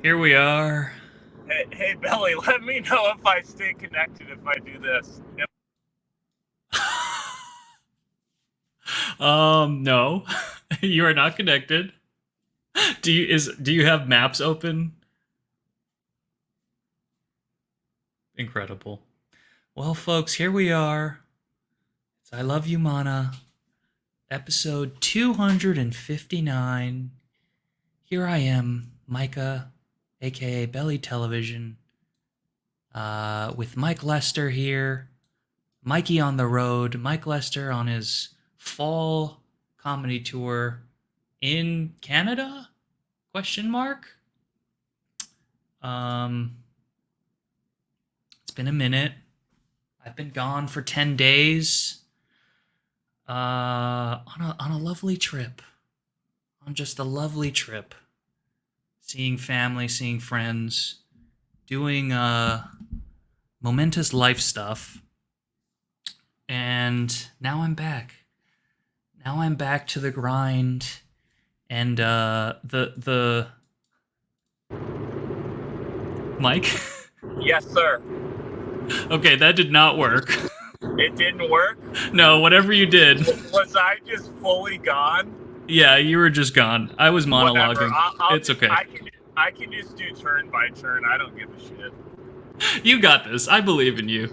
Here we are. Hey, Belly, let me know if I stay connected if I do this. No. You are not connected. Do you have maps open? Incredible. Well, folks, here we are. It's I Love You Mana, episode 259. Here I am, Micah, aka Belly Television, with Mike Lester here. Mikey on the road, Mike Lester on his fall comedy tour in Canada? Question mark. Um, it's been a minute. I've been gone for 10 days. On a lovely trip. On just a lovely trip. Seeing family, seeing friends, doing momentous life stuff. And now I'm back. Now I'm back to the grind. And the Mike? Yes, sir. Okay, that did not work. It didn't work? No, whatever you did. Was I just fully gone? Yeah, you were just gone. I was Whatever. monologuing. It's just, okay. I can just do turn by turn. I don't give a shit. You got this. I believe in you.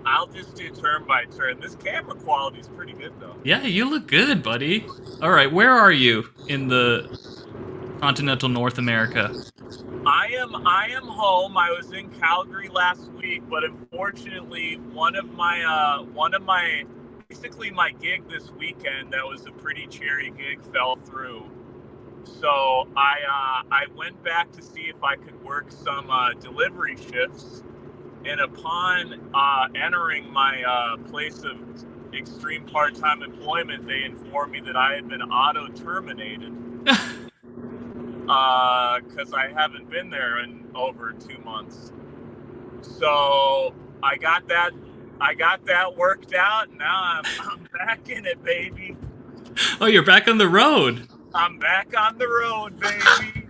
I'll just do turn by turn. This camera quality is pretty good, though. Yeah, you look good, buddy. All right, where are you in the continental North America? I am home. I was in Calgary last week, but unfortunately, one of my basically my gig this weekend that was a pretty cherry gig fell through. So I went back to see if I could work some delivery shifts, and upon entering my place of extreme part-time employment, they informed me that I had been auto-terminated because I haven't been there in over 2 months. So I got that worked out. Now I'm back in it, baby. Oh, you're back on the road. I'm back on the road, baby.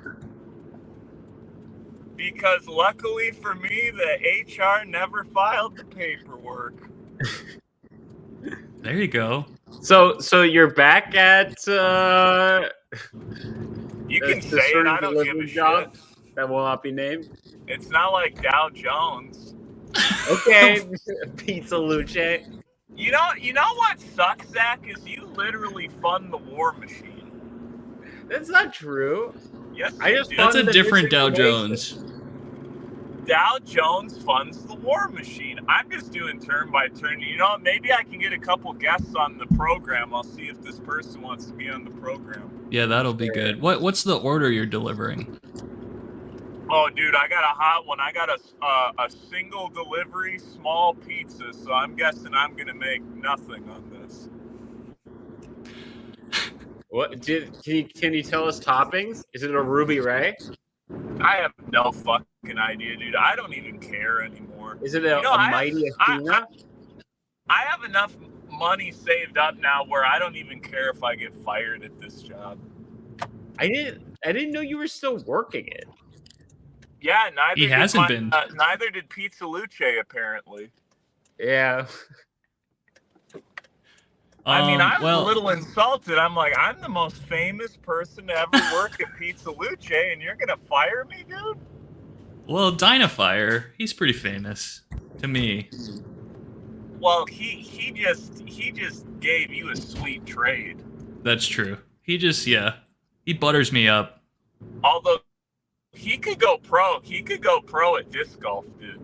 Because luckily for me, the HR never filed the paperwork. There you go. So you're back at You can say it. I don't give a shit. That will not be named. It's not like Dow Jones. Okay, Pizza Luce. You know what sucks, Zach, is you literally fund the war machine. That's not true. Yes, That's a different Dow Jones. Dow Jones funds the war machine. I'm just doing turn by turn. You know, maybe I can get a couple guests on the program. I'll see if this person wants to be on the program. Yeah, that'll be good. What's the order you're delivering? Oh, dude, I got a hot one. I got a single delivery, small pizza. So I'm guessing I'm gonna make nothing on this. What can you tell us toppings? Is it a Ruby Ray? I have no fucking idea, dude. I don't even care anymore. Is it a Mighty Athena? I have enough money saved up now where I don't even care if I get fired at this job. I didn't know you were still working it. Yeah, neither neither did Pizza Luce, apparently. Yeah. I mean, I was a little insulted. I'm like, I'm the most famous person to ever work at Pizza Luce, and you're gonna fire me, dude? Well, Dynafire, he's pretty famous to me. Well, he just gave you a sweet trade. That's true. He butters me up. Although he could go pro. He could go pro at disc golf, dude.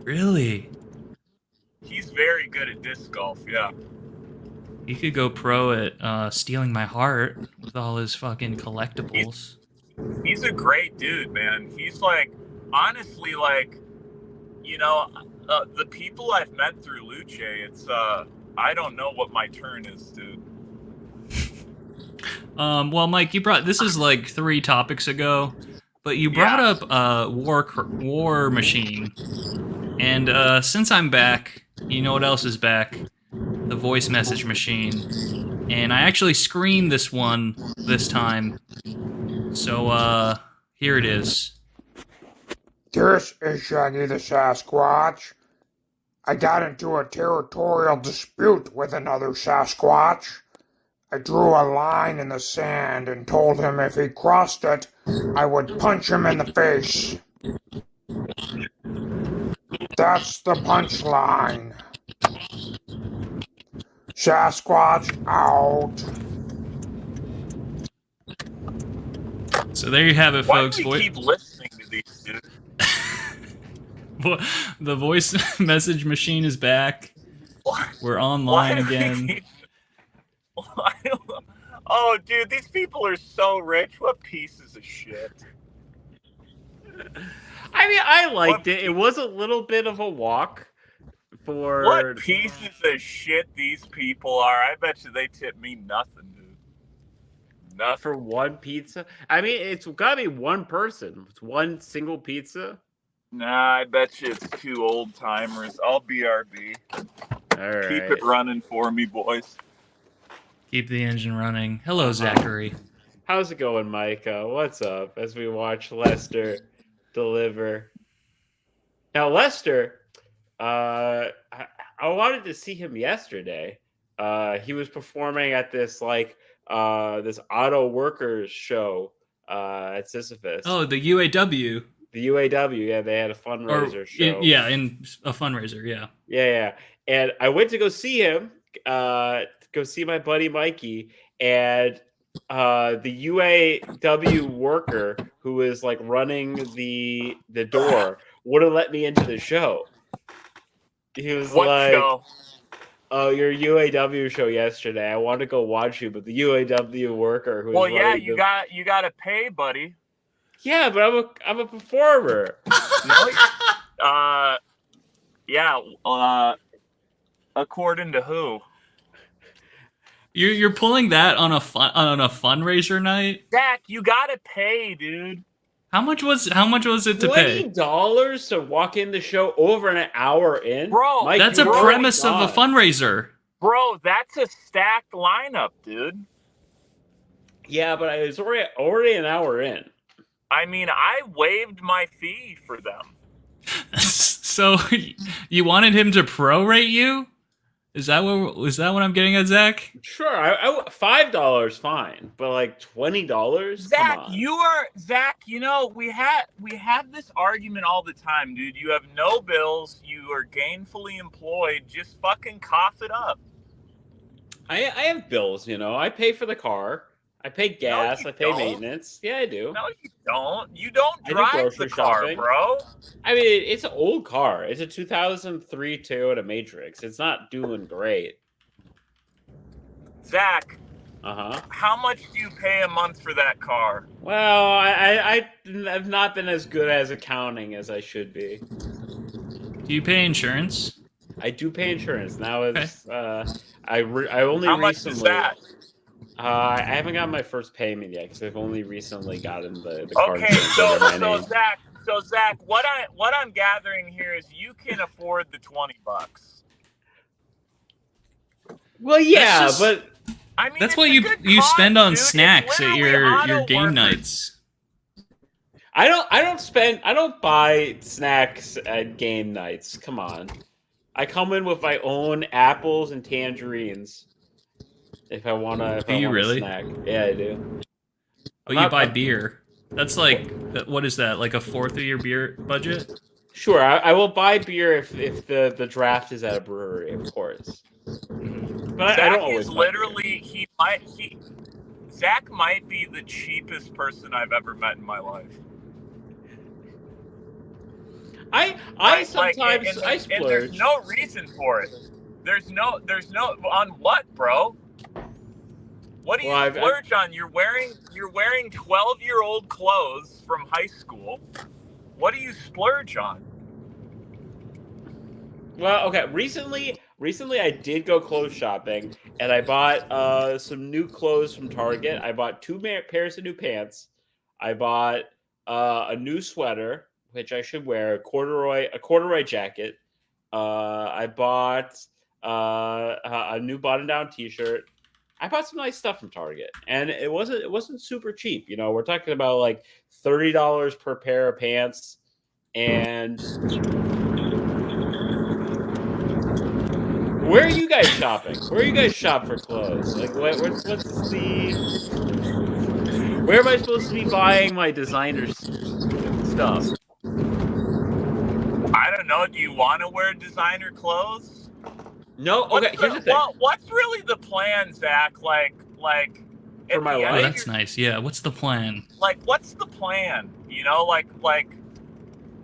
Really? He's very good at disc golf, yeah. He could go pro at stealing my heart with all his fucking collectibles. He's a great dude, man. He's like, honestly, like, you know, the people I've met through Luce, it's, I don't know what my turn is, dude. Well, Mike, this is like 3 topics ago, but you brought up War Machine, and since I'm back, you know what else is back? The voice message machine, and I actually screened this one this time. So Here it is. This is Shaggy the Sasquatch. I got into a territorial dispute with another Sasquatch. I drew a line in the sand and told him if he crossed it, I would punch him in the face. That's the punchline. Sasquatch out. So there you have it, Why folks. do we keep listening to these dudes? The voice message machine is back. We're online again. Oh, dude, these people are so rich. What pieces of shit. I mean, I liked it. It was a little bit of a walk for... What pieces of shit these people are. I bet you they tip me nothing, dude. Nothing. For one pizza? I mean, it's gotta be one person. It's one single pizza. Nah, I bet you it's two old timers. I'll BRB. All right. Keep it running for me, boys. Keep the engine running. Hello, Zachary. How's it going, Micah? What's up? As we watch Lester deliver. Now, Lester, I wanted to see him yesterday. He was performing at this this auto workers show at Sisyphus. Oh, the UAW. The UAW, yeah, they had a fundraiser show. In a fundraiser, yeah. Yeah. And I went to go see him, go see my buddy Mikey, and the UAW worker who was like running the door wouldn't let me into the show. He was What like, show? "Oh, your UAW show yesterday. I want to go watch you, but the UAW worker who was running you got to pay, buddy. Yeah, but I'm a performer." According to who? You're pulling that on a fundraiser night? Zach, you gotta pay, dude. How much was it to pay? $20 to walk in the show over an hour in? Bro, Mike, That's a premise of a fundraiser. Bro, that's a stacked lineup, dude. Yeah, but I was already an hour in. I mean, I waived my fee for them. So you wanted him to prorate you? Is that what I'm getting at, Zach? Sure, I $5 fine, but like $20. Zach, Zach. You know we have this argument all the time, dude. You have no bills. You are gainfully employed. Just fucking cough it up. I have bills, you know. I pay for the car. I pay gas. I pay maintenance. Yeah, I do. No, you don't. You don't drive the car, shopping. bro. I mean, it's an old car. It's a 2003 Toyota Matrix. It's not doing great. Zach. Uh-huh. How much do you pay a month for that car? Well, I've not been as good as accounting as I should be. Do you pay insurance? I do pay insurance. Now it's Okay. I only How recently. much is that? I haven't gotten my first payment yet because I've only recently gotten the car Okay, insurance under my name. so Zach, what I'm gathering here is you can afford the $20. Well, yeah, but I mean, That's it's what a you good spend cause, on dude. It's snacks at literally your auto game workers. nights. I don't buy snacks at game nights. Come on. I come in with my own apples and tangerines. If I wanna, Do you really? Snack. Yeah, I do. Oh, you buy beer. That's like, what is that? Like a fourth of your beer budget? Sure, I will buy beer if the draft is at a brewery, of course. But Zach I don't always is buy literally Zach might be the cheapest person I've ever met in my life. I sometimes I and splurge. there's no reason for it. There's no on what, bro? What do you splurge on? You're wearing 12-year-old clothes from high school. What do you splurge on? Well, okay. Recently I did go clothes shopping, and I bought some new clothes from Target. I bought two pairs of new pants. I bought a new sweater, which I should wear, a corduroy jacket. I bought a new button-down T-shirt. I bought some nice stuff from Target, and it wasn't super cheap. You know, we're talking about like $30 per pair of pants, and where are you guys shopping? Where you guys shop for clothes? Like, what's the? Where am I supposed to be buying my designer stuff? I don't know. Do you want to wear designer clothes? No. Okay. Here's the thing. What's really the plan, Zach? Like For my life? Oh, that's nice. Yeah. What's the plan? Like, what's the plan? You know, like,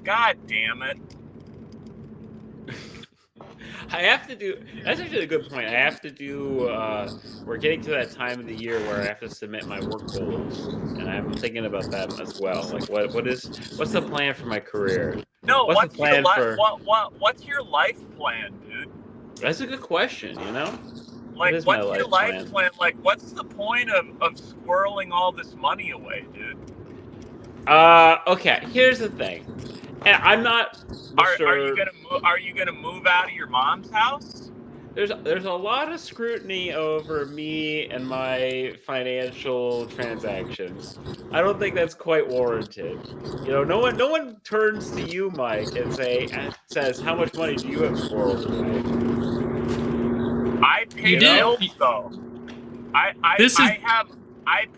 God damn it. I have to do. That's actually a good point. I have to do. We're getting to that time of the year where I have to submit my work goals, and I'm thinking about that as well. Like, what's the plan for my career? No, what's the plan for? What's your life plan, dude? That's a good question. You know, like, what's your life plan? Like, what's the point of squirreling all this money away, dude? Okay. Here's the thing, and I'm not. Are you gonna move out of your mom's house? There's a lot of scrutiny over me and my financial transactions. I don't think that's quite warranted. You know, no one turns to you, Mike, and says, "How much money do you have squirreled away?" I pay bills though. I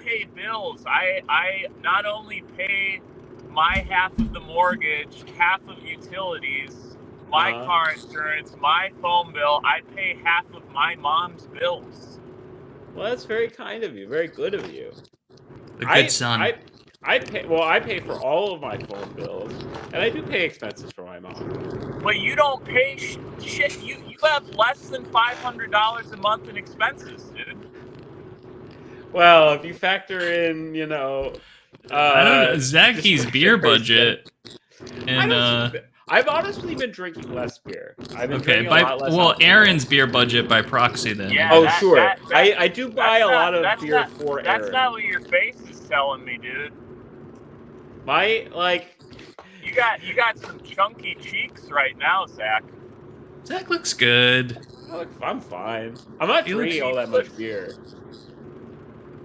pay bills. I not only pay my half of the mortgage, half of utilities, my car insurance, my phone bill. I pay half of my mom's bills. Well, that's very kind of you. Very good of you. A good son. I pay for all of my phone bills, and I do pay expenses for my mom. But you don't pay shit. You have less than $500 a month in expenses, dude. Well, if you factor in, you know, I don't know, Zacky's beer budget, and I've honestly been drinking less beer. I've been drinking a lot less. Well, Aaron's beer budget by proxy then. Yeah, sure. I do buy a lot of beer for Aaron. That's not what your face is telling me, dude. You got some chunky cheeks right now, Zach. Zach looks good. I'm fine. I'm not drinking all that much beer.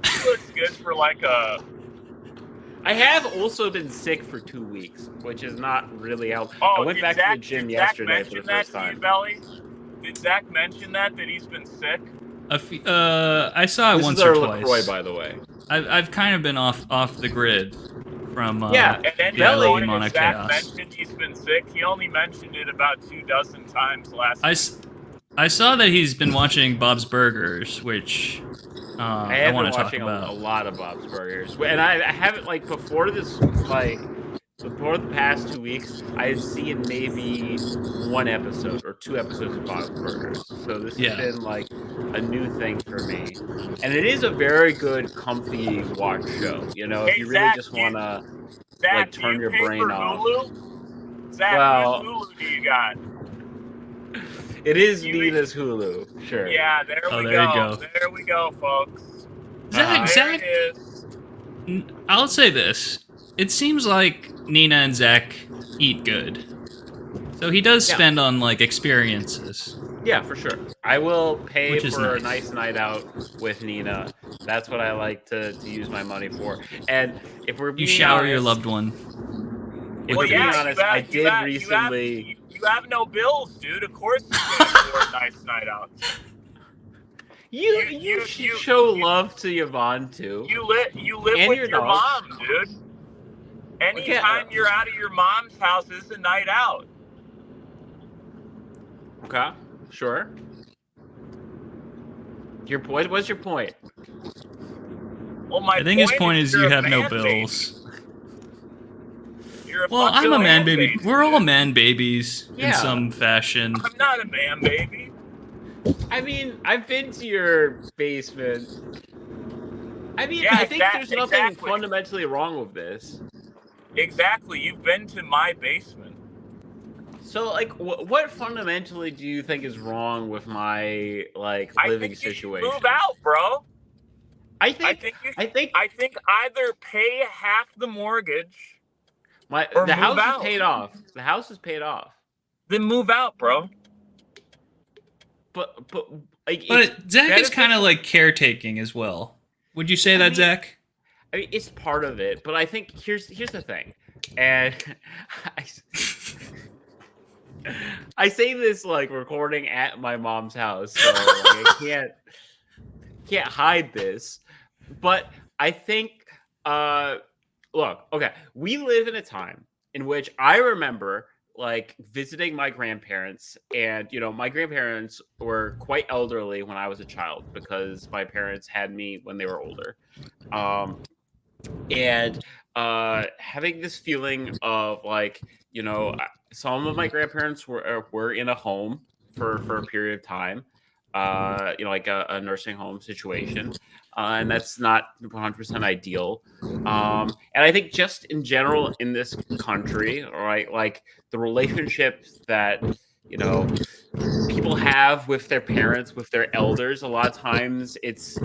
He looks good for like a. I have also been sick for 2 weeks, which is not really helpful. Oh, I went back to the gym yesterday for the first time. Did Zach mention that he's been sick? I saw it once or twice. LaCroix, by the way. I've kind of been off the grid from and then ILYM when Plugs. Zach mentioned he's been sick, he only mentioned it about 24 times last week. I saw that he's been watching Bob's Burgers, which I want to talk about. A lot of Bob's Burgers, and I haven't before the past 2 weeks. I had seen maybe 1 episode or 2 episodes of Bob's Burgers, so this has been like a new thing for me, and it is a very good, comfy watch show. You know, if you really just want to turn your brain off. Hulu? Zach, what Hulu do you got? It is Nina's Hulu, sure. Yeah, there we go. There we go, folks. Zach, it is. I'll say this. It seems like Nina and Zach eat good. So he does spend on, experiences. Yeah, for sure. I will pay for a nice night out with Nina. That's what I like to use my money for. And if we're being You shower honest, your loved one. If we're being honest, I did recently... You have no bills, dude. Of course you can afford a nice night out. You show love to Yvonne, too. You live with your mom, dude. Anytime you're out of your mom's house is a night out. Okay, sure. What's your point? Well, I think his point is you have no bills. Well, I'm a man baby. We're all man babies in some fashion. I'm not a man baby. I mean, I've been to your basement. I mean, I think there's nothing fundamentally wrong with this. Exactly. You've been to my basement. So, what fundamentally do you think is wrong with my living situation? Move out, bro. I think either pay half the mortgage. The house is paid off. The house is paid off. Then move out, bro. But like But Zach is kind of beneficial. like caretaking as well. Would you say I that, mean, Zach? I mean, it's part of it, but I think here's the thing, and I, I say this like recording at my mom's house, so like I can't hide this. But I think, uh, look, okay, we live in a time in which I remember like visiting my grandparents, and my grandparents were quite elderly when I was a child because my parents had me when they were older. Um, and having this feeling of like some of my grandparents were in a home for a period of time, like a nursing home situation, and that's not 100% ideal. And I think just in general in this country, right, like the relationships that you know people have with their parents, with their elders, a lot of times it's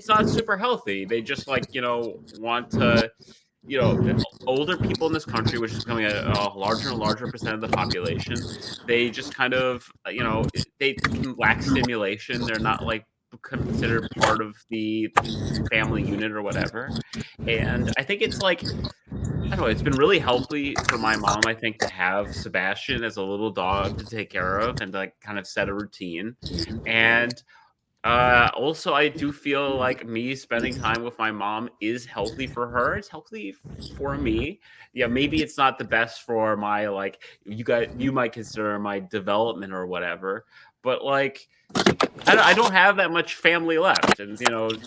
not super healthy. They just want to, you know, older people in this country, which is becoming a larger and larger percent of the population, they just kind of, they can lack stimulation. They're not like considered part of the family unit or whatever. And I think it's like I don't know. It's been really healthy for my mom, I think, to have Sebastian as a little dog to take care of and like kind of set a routine. And also, I do feel like me spending time with my mom is healthy for her. It's healthy for me. Yeah, maybe it's not the best for my like you might consider my development or whatever, but like I don't have that much family left, and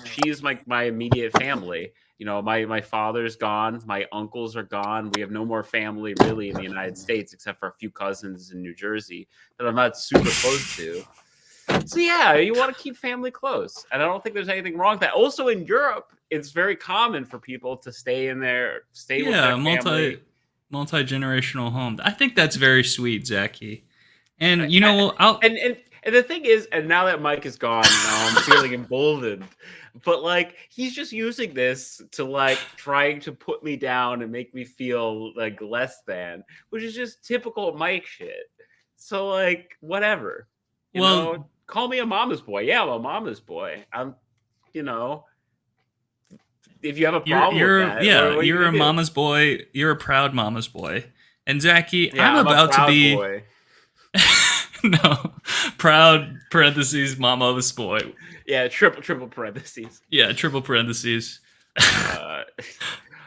she's my immediate family. My father's gone, my uncles are gone. We have no more family really in the United States except for a few cousins in New Jersey that I'm not super close to. So yeah, you want to keep family close, and I don't think there's anything wrong with that. Also in Europe, it's very common for people to stay with their Yeah, family. multi-generational home. I think that's very sweet, Zachy. I, And I, I'll and the thing is, and now that Mike is gone, now I'm feeling emboldened. But like he's just using this to like trying to put me down and make me feel like less than, which is just typical Mike shit. So like whatever, well, call me a mama's boy. Yeah, I'm a mama's boy. I'm, you know, if you have a problem with that, what are you you're gonna a do? mama's boy. You're a proud mama's boy. And Zachy, I'm Yeah, I'm a about to proud be boy. no proud parentheses mama's boy. Yeah, triple parentheses. Yeah, triple parentheses. Uh,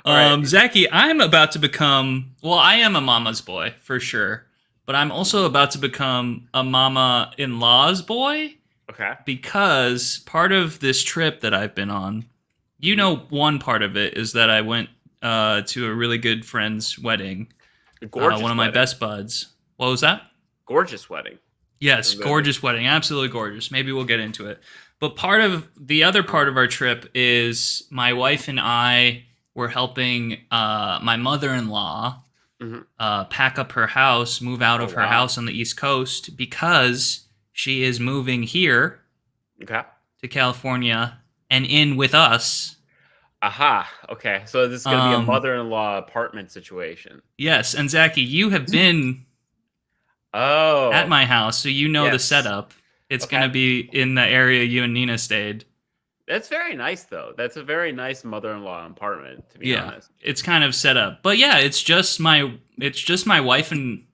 all right. Zachy, I'm about to become, well, I am a mama's boy for sure, but I'm also about to become a mama in law's boy Okay. because part of this trip that I've been on, one part of it is that I went to a really good friend's wedding, A one gorgeous of my wedding. best buds. What was that? Gorgeous wedding. Yes, gorgeous wedding, absolutely gorgeous. Maybe we'll get into it. But the other part of our trip is my wife and I were helping my mother-in-law Mhm. pack up her house, move out Oh of her wow. house on the East Coast because she is moving here Okay. to California and in with us. Aha. Okay. So this is gonna be a Um, mother-in-law apartment situation. yes, and Zachy, you have been at Oh my house, so you know the yes. setup. It's Okay. gonna be in the area you and Nina stayed. That's very nice though. That's a very nice mother-in-law apartment, to be Yeah, honest. it's kind of set up, but yeah, it's just my wife and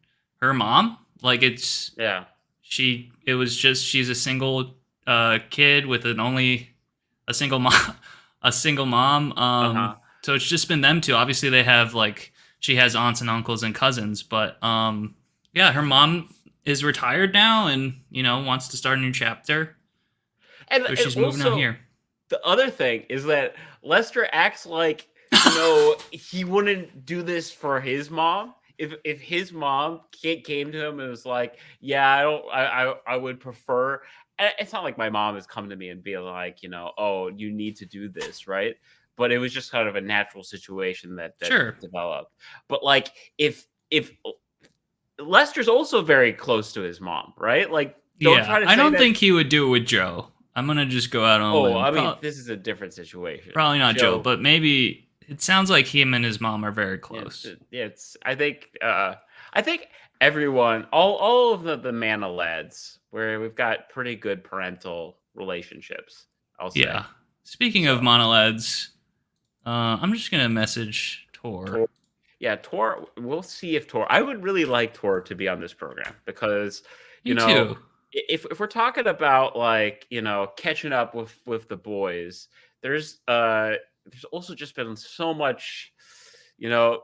her mom. Like Yeah. she's a single kid with a single mom, a single mom. Uh-huh. So it's just been them two. Obviously, they have like she has aunts and uncles and cousins, but yeah, her mom is retired now and wants to start a new chapter, so And she's moving out also here. the other thing is that Lester acts like he wouldn't do this for his mom. If his mom came to him and was like, "Yeah, I don't, I would prefer." It's not like my mom has come to me and be like, "Oh, you need to do this," right? But it was just kind of a natural situation that Sure. developed. But like, if Lester's also very close to his mom, right? Like, don't Yeah, try to I say don't that. think he would do it with Joe. I'm gonna just go out on a Oh, limb. I mean, this is a different situation. Probably not Joe, Joe, but maybe it sounds like him and his mom are very yeah, close. it's I think everyone, all of the Mana lads, where we've got pretty good parental relationships, I'll say. Yeah. Speaking of monolads, I'm just gonna message Tor. Yeah, Tor. We'll see if Tor. I would really like Tor to be on this program because Me too. if we're talking about like catching up with the boys, there's also just been so much, the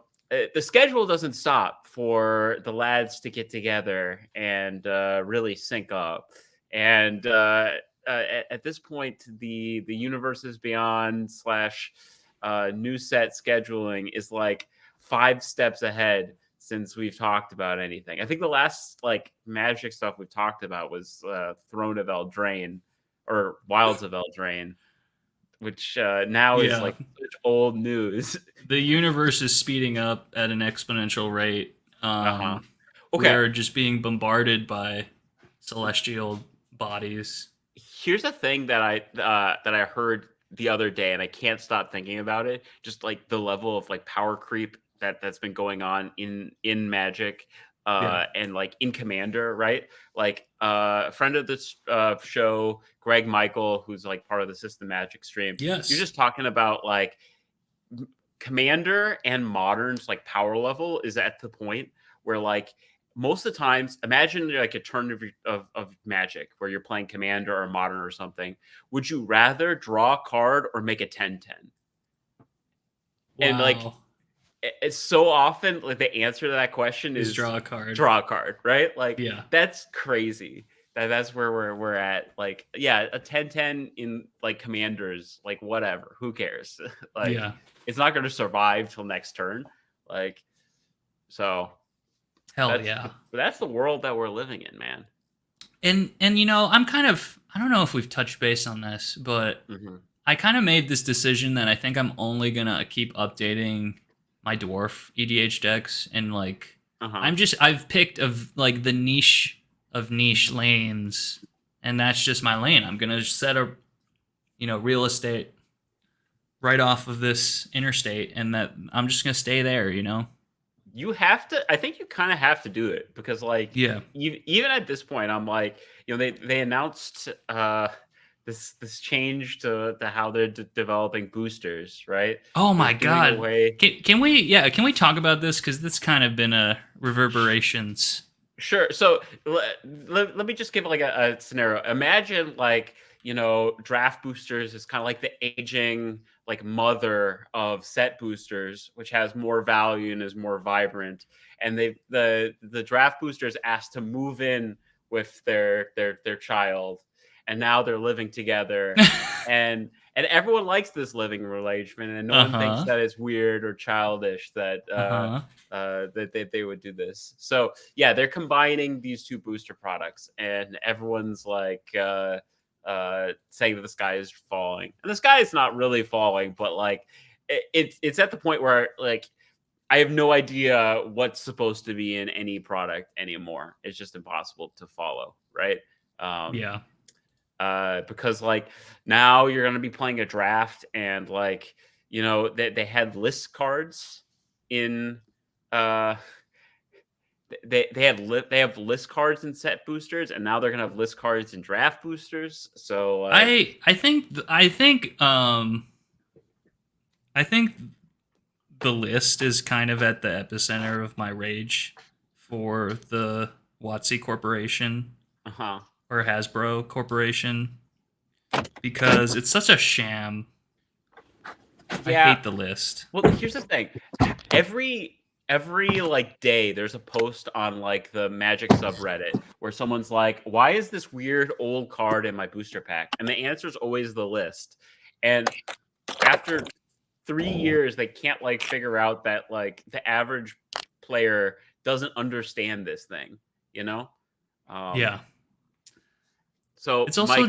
schedule doesn't stop for the lads to get together and really sync up. And at this point, the universes beyond / new set scheduling is like 5 steps ahead since we've talked about anything. I think the last like Magic stuff we've talked about was Throne of Eldraine or Wilds of Eldraine, which now is like such old news. The universe is speeding up at an exponential rate. Okay. We are just being bombarded by celestial bodies. Here's a thing that I heard the other day, and I can't stop thinking about it. Just like the level of like power creep that's been going on in Magic, and like in Commander, right? Like a friend of this show, Greg Michael, who's like part of the System Magic stream. Yes, you're just talking about like Commander and Modern's like power level is at the point where like most of the times, imagine like a turn of Magic where you're playing Commander or Modern or something. Would you rather draw a card or make a 10-10? And like it's so often like the answer to that question is draw a card. Draw a card, right? Like that's crazy. That's where we're at. Like, yeah, a 10-10 in like Commanders, like whatever. Who cares? Like it's not gonna survive till next turn. Like, so that's the world that we're living in, man. And I'm kind of, I don't know if we've touched base on this, but I kind of made this decision that I think I'm only gonna keep updating my dwarf EDH decks, and like I've picked of like the niche of niche lanes, and that's just my lane. I'm gonna set a real estate right off of this interstate, and that I'm just gonna stay there. You have to. I think you kind of have to do it because, like, even at this point, I'm like, they announced this change to how they're developing boosters, right? Oh my god! Can we talk about this, because this kind of been a reverberations. Sure. So let me just give like a scenario. Imagine like draft boosters is kind of like the aging like mother of set boosters, which has more value and is more vibrant. And the draft boosters asked to move in with their child, and now they're living together, and everyone likes this living arrangement, and no one thinks that it's weird or childish that that they would do this. So yeah, they're combining these two booster products, and everyone's like saying that the sky is falling, and the sky is not really falling, but like it's at the point where like I have no idea what's supposed to be in any product anymore. It's just impossible to follow, right? Because like now you're gonna be playing a draft, and like they had list cards in they have list cards in set boosters, and now they're gonna have list cards in draft boosters. So I think the list is kind of at the epicenter of my rage for the WotC Corporation or Hasbro Corporation, because it's such a sham. I hate the list. Well, here's the thing: every like day there's a post on like the Magic subreddit where someone's like, why is this weird old card in my booster pack? And the answer is always the list. And after 3 years, they can't like figure out that like the average player doesn't understand this thing, So it's also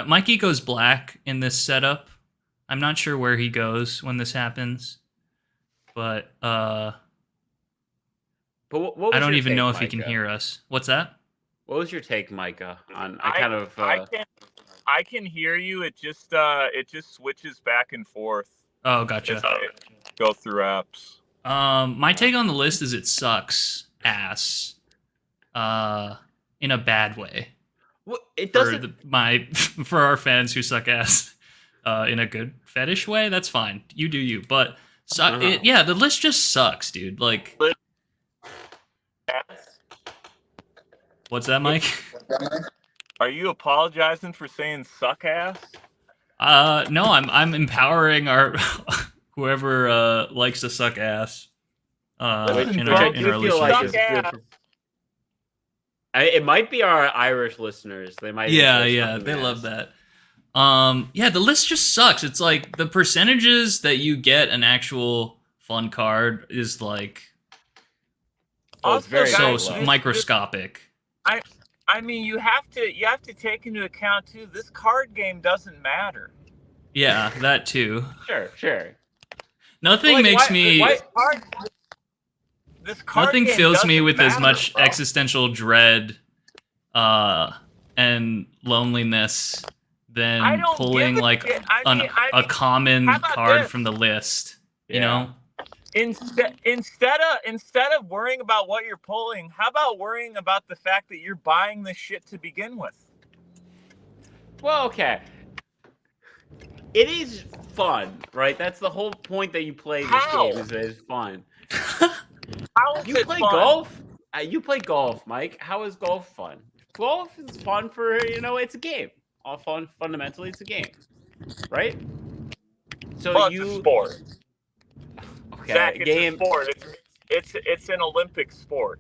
Mikey goes black in this setup. I'm not sure where he goes when this happens, but what was I don't even know if Micah? He can hear us. What's that? What was your take, Micah? I can hear you. It just switches back and forth. Oh, gotcha. Go through apps. My take on the list is it sucks ass. In a bad way. Well, it For doesn't. for our fans who suck ass, in a good fetish way, that's fine. You do you. But the list just sucks, dude. Like, what's that, Mike? Are you apologizing for saying suck ass? No, I'm empowering our whoever likes to suck ass. Listen, In bro, our do feel like listeners. it's good. It might be our Irish listeners. They might. Yeah, they love that. The list just sucks. It's like the percentages that you get an actual fun card is like It's very so low. microscopic. I mean, you have to take into account too. This card game doesn't matter. Yeah, that too. Sure. Nothing makes me. This card Nothing game fills me doesn't with matter, as much bro. existential dread, and loneliness than pulling like a common card from the list. Yeah. You know. Instead of worrying about what you're pulling, how about worrying about the fact that you're buying this shit to begin with? Well, okay. It is fun, right? That's the whole point that you play this game. Is that it's fun. How is You it play fun? golf? You play golf, Mike. How is golf fun? Golf is fun for, it's a game. All fun, fundamentally, it's a game, right? So Well, it's a sport. Okay, Zach, it's game. a sport. It's an Olympic sport.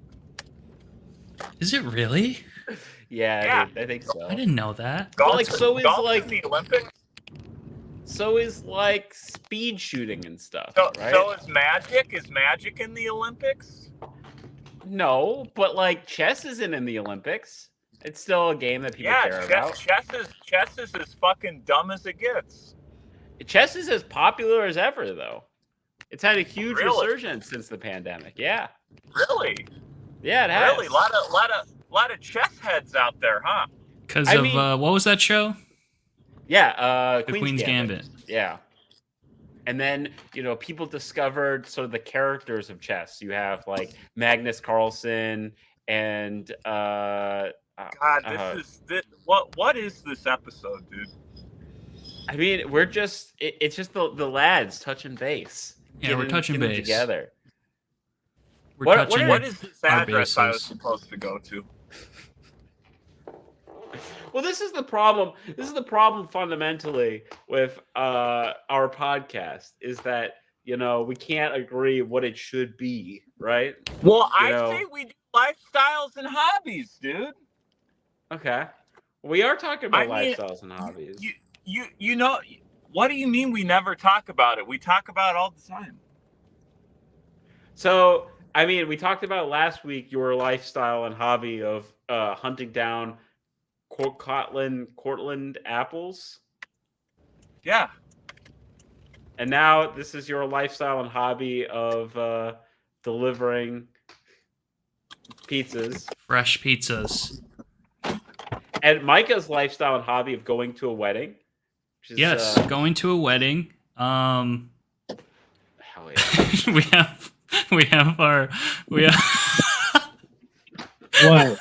Is it really? Yeah. I think so. I didn't know that. Golf, like, so is golf like in the Olympics. So is like speed shooting and stuff, right? So is magic. Is magic in the Olympics? No, but like chess isn't in the Olympics. It's still a game that people care about. Chess is as fucking dumb as it gets. Chess is as popular as ever, though. It's had a huge Really? resurgence since the pandemic. Yeah. Really? Yeah, it has. Really? Lot of chess heads out there, huh? Because what was that show? Yeah, The Queen's Gambit. Yeah. And then, people discovered sort of the characters of chess. You have like Magnus Carlsen and God, what is this episode, dude? I mean, it's just the lads touching base. Yeah, we're touching base together. What is this address I was supposed to go to? Well, this is the problem. This is the problem fundamentally with our podcast is that, we can't agree what it should be, right? Well, I say we do lifestyles and hobbies, dude. Okay. We are talking about lifestyles and hobbies. You know, what do you mean we never talk about it? We talk about it all the time. So, I mean, we talked about last week your lifestyle and hobby of hunting down Cortland apples. Yeah. And now this is your lifestyle and hobby of delivering pizzas. Fresh pizzas. And Micah's lifestyle and hobby of going to a wedding. Yes, going to a wedding. Hell yeah. we have What?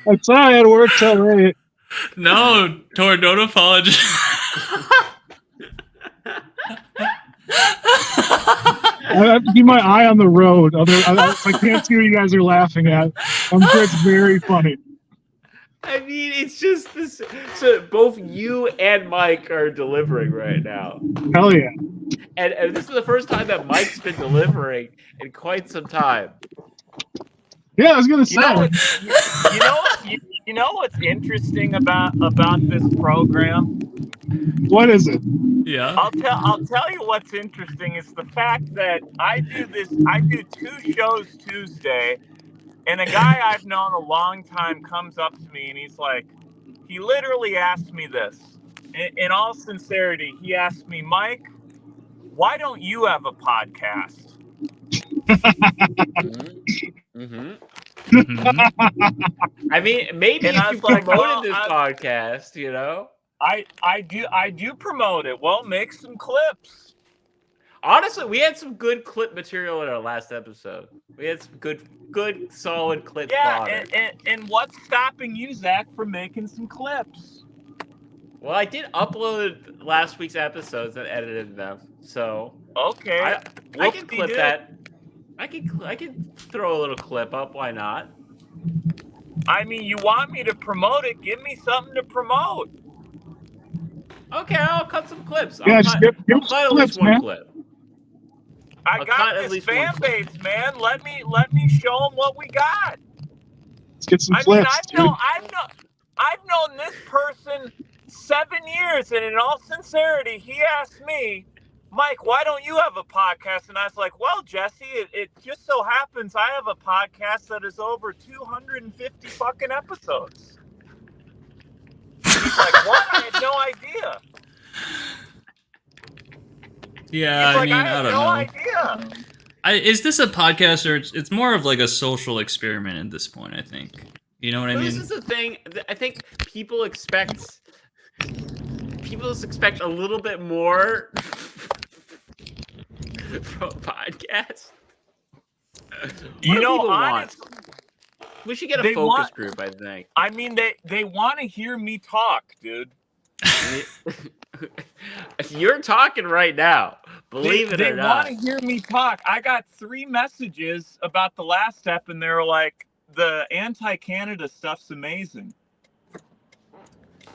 I'm sorry, I had to work till late. No, Tor, don't apologize. I have to keep my eye on the road. I can't see what you guys are laughing at. I'm sure it's very funny. I mean, it's just this. So both you and Mike are delivering right now. Hell yeah. And this is the first time that Mike's been delivering in quite some time. Yeah, I was going to say. You know what's interesting about this program? What is it? Yeah. I'll tell you what's interesting is the fact that I do 2 shows Tuesday, and a guy I've known a long time comes up to me and he literally asked me this. In all sincerity, he asked me, Mike, why don't you have a podcast? Mm-hmm. I mean, maybe if you promoted this podcast, I do promote it. Well, make some clips. Honestly, we had some good clip material in our last episode. We had some good, solid clip fodder. And what's stopping you, Zach, from making some clips? Well, I did upload last week's episodes and edited them, so Okay, I can clip that. I can throw a little clip up. Why not? I mean, you want me to promote it? Give me something to promote. Okay, I'll cut some clips. Yeah, I'll just cut, give I'll us cut at clips, least one man. clip. I I'll got cut at this least fan one clip. base, man. Let me show them what we got. Let's get some I mean, clips, dude. I've known this person 7 years, and in all sincerity, he asked me, Mike, why don't you have a podcast? And I was like, well, Jesse, it just so happens I have a podcast that is over 250 fucking episodes. He's like, what? I had no idea. Yeah, He's like, I I had don't no know. idea. Is this a podcast or it's more of like a social experiment at this point? I think. You know what I mean? This is the thing. I think people expect a little bit more from podcasts. You know, honestly, we should get a they focus group. I think. I mean, they want to hear me talk, dude. You're talking right now. Believe it or not. They want to hear me talk. I got 3 messages about the last step, and they were like, the anti-Canada stuff's amazing.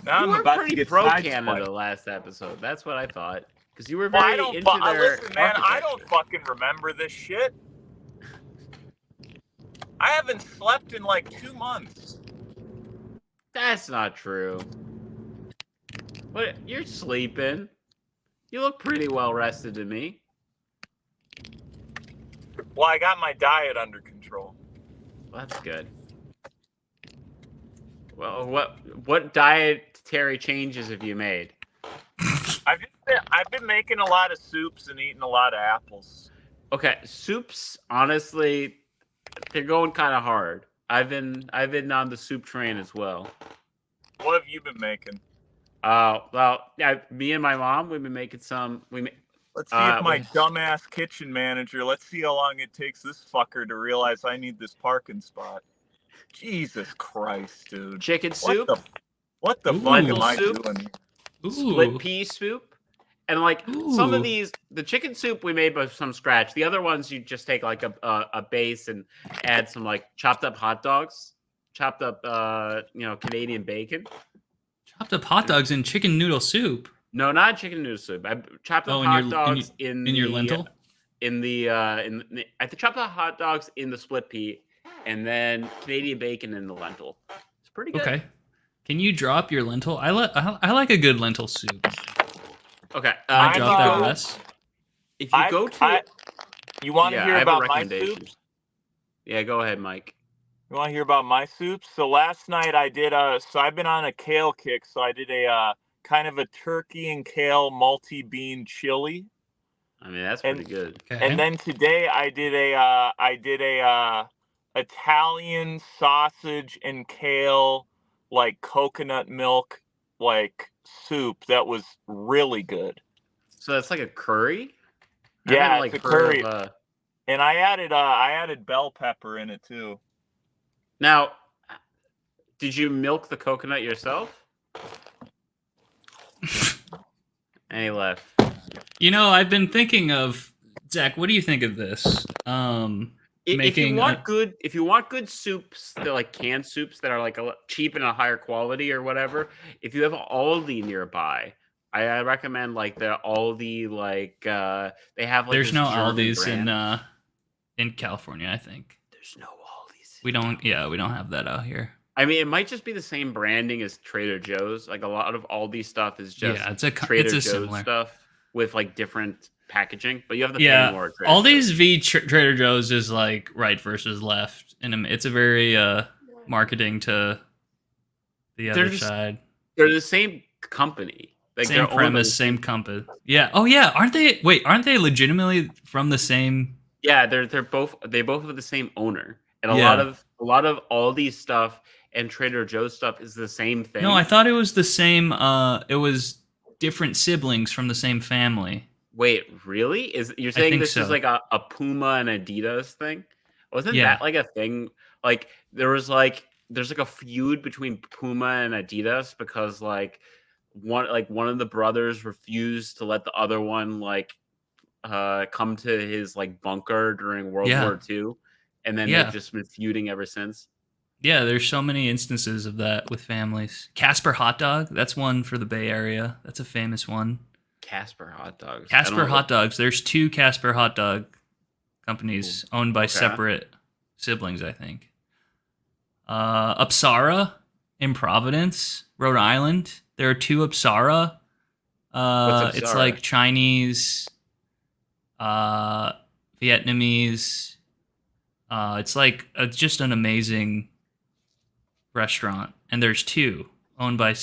Now You I'm were about pretty to get pro-Canada last episode. That's what I thought. Because you were Well, very I don't. into their Listen, man, I don't architecture. fucking remember this shit. I haven't slept in like 2 months. That's not true. But you're sleeping. You look pretty well rested to me. Well, I got my diet under control. Well, that's good. Well, what dietary changes have you made? I've been making a lot of soups and eating a lot of apples. Okay, soups, honestly, they're going kind of hard. I've been on the soup train as well. What have you been making? Well, yeah, me and my mom, we've been making some. Let's see if my dumbass kitchen manager. Let's see how long it takes this fucker to realize I need this parking spot. Jesus Christ, dude! Chicken soup. What the fuck am I doing? Split pea soup. And like some of these, the chicken soup we made from scratch. The other ones you just take like a base and add some like chopped up hot dogs, chopped up Canadian bacon. Chopped up hot dogs in chicken noodle soup. No, not chicken noodle soup. I chopped up hot dogs in your lentil. I chopped up hot dogs in the split pea, and then Canadian bacon in the lentil. It's pretty good. Okay. Can you drop your lentil? I like a good lentil soup. Okay. I drop that less. If you you want to hear about my soups? Yeah, go ahead, Mike. You want to hear about my soups? So last night I did so I've been on a kale kick, so I did a kind of a turkey and kale multi-bean chili. I mean, that's pretty good. Okay. And then today I did a Italian sausage and kale like coconut milk like soup that was really good. So that's like a curry? Yeah, it's a curry. And I added bell pepper in it too. Now, did you milk the coconut yourself? And he left. You know, I've been thinking of Zach. What do you think of this? If you want good soups, they're like canned soups that are like cheap and a higher quality or whatever. If you have Aldi nearby, I recommend like the Aldi they have like there's no German Aldi's brand. in California. I think There's no Aldi's. we don't have that out here. I mean, it might just be the same branding as Trader Joe's. Like a lot of Aldi stuff is just Trader Joe's similar stuff with like different packaging, but you have to pay more. Aldi's v Trader Joe's is like right versus left, and it's a very marketing to the other side. They're the same company, like same premise, same company. Yeah. Oh yeah, aren't they? Wait, aren't they legitimately from the same? Yeah, they both have the same owner, and a lot of Aldi's stuff and Trader Joe's stuff is the same thing. No, I thought it was the same. It was different siblings from the same family. Wait, really? You're I saying think this is so. like a Puma and Adidas thing? Wasn't Yeah. that like a thing? Like there's like a feud between Puma and Adidas because one of the brothers refused to let the other one come to his like bunker during World Yeah. War II, and then they've Yeah. just been feuding ever since. Yeah, there's so many instances of that with families. Casper Hot Dog, that's one for the Bay Area. That's a famous one. Casper hot dogs. I Casper don't know Hot Dogs. There's 2 Casper Hot Dog companies owned by okay. separate siblings, I think. Apsara in Providence, Rhode Island. There are 2 Apsara. What's It's Apsara? like Chinese, Vietnamese. It's like just an amazing restaurant, and there's 2 owned by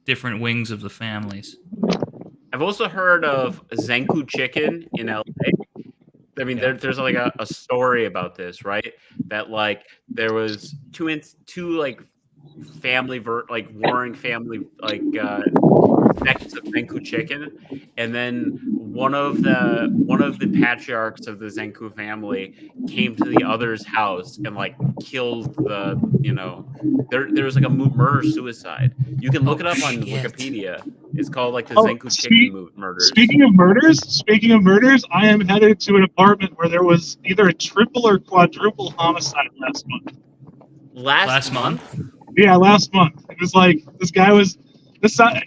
different wings of the families. I've also heard of Zenku Chicken in LA. I mean, Yeah. there's like a story about this, right? That like there was two like warring family sects of Zenku chicken, and then one of the patriarchs of the Zenku family came to the other's house and like killed there was like a murder suicide. You can look it up on shit. Wikipedia. It's called like the Oh, Zenku chicken murders. Speaking of murders, I am headed to an apartment where there was either a triple or quadruple homicide last month. Last month? Yeah, last month. It was like this guy was. It said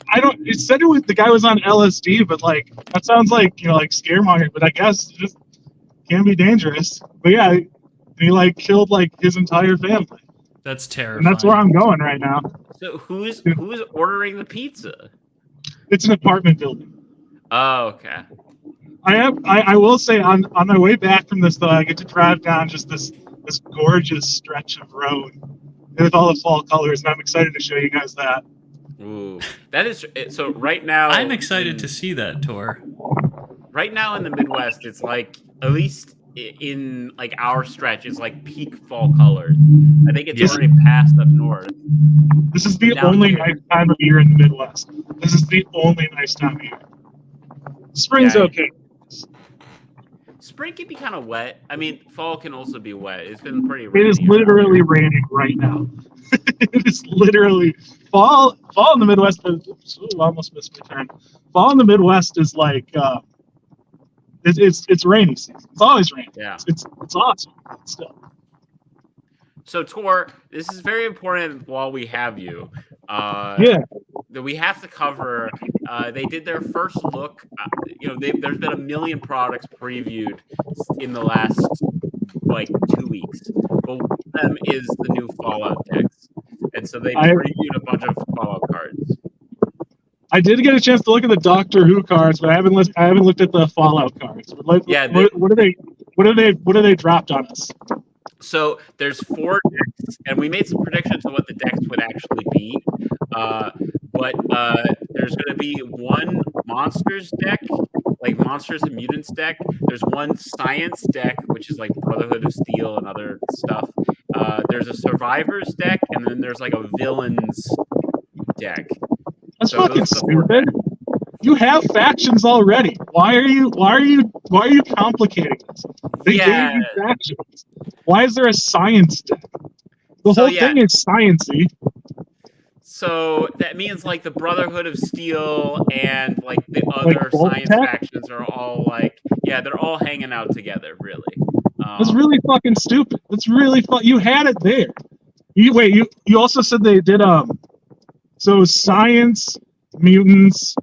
the guy was on LSD, but like that sounds like like scaremongering. But I guess it just can be dangerous. But yeah, he like killed like his entire family. That's terrifying. And that's where I'm going right now. So who's ordering the pizza? It's an apartment building. Oh, okay. I will say on my way back from this though, I get to drive down just this gorgeous stretch of road with all the fall colors, and I'm excited to show you guys that. Ooh, that is so. Right now, I'm excited to see that, Tor. Right now in the Midwest, it's like at least in like our stretch, it's like peak fall colors. I think it's already past up north. This is the only nice time of year in the Midwest. This is the only nice time of year. Spring's okay. Spring can be kind of wet. I mean, fall can also be wet. It's been pretty rainy. It is literally raining right now. It is literally fall in the Midwest. Almost missed my turn. Fall in the Midwest is like it's rainy season. It's always raining. Yeah, it's awesome stuff. So Tor, this is very important while we have you. That we have to cover. They did their first look. There's been a million products previewed in the last 2 weeks. But one of them is the new Fallout decks, and so they previewed a bunch of Fallout cards. I did get a chance to look at the Doctor Who cards, but I haven't looked at the Fallout cards. What are they dropped on us? So there's 4 decks, and we made some predictions of what the decks would actually be. But there's going to be one monsters deck, like monsters and mutants deck. There's one science deck, which is like Brotherhood of Steel and other stuff. There's a survivors deck, and then there's like a villains deck. That's fucking stupid. You have factions already. Why are you complicating this? They gave you factions. Why is there a science deck? The whole thing is sciencey. So that means like the Brotherhood of Steel and like the other science factions are all they're all hanging out together, really. That's really fucking stupid. That's really you had it there. You also said they did so science, mutants,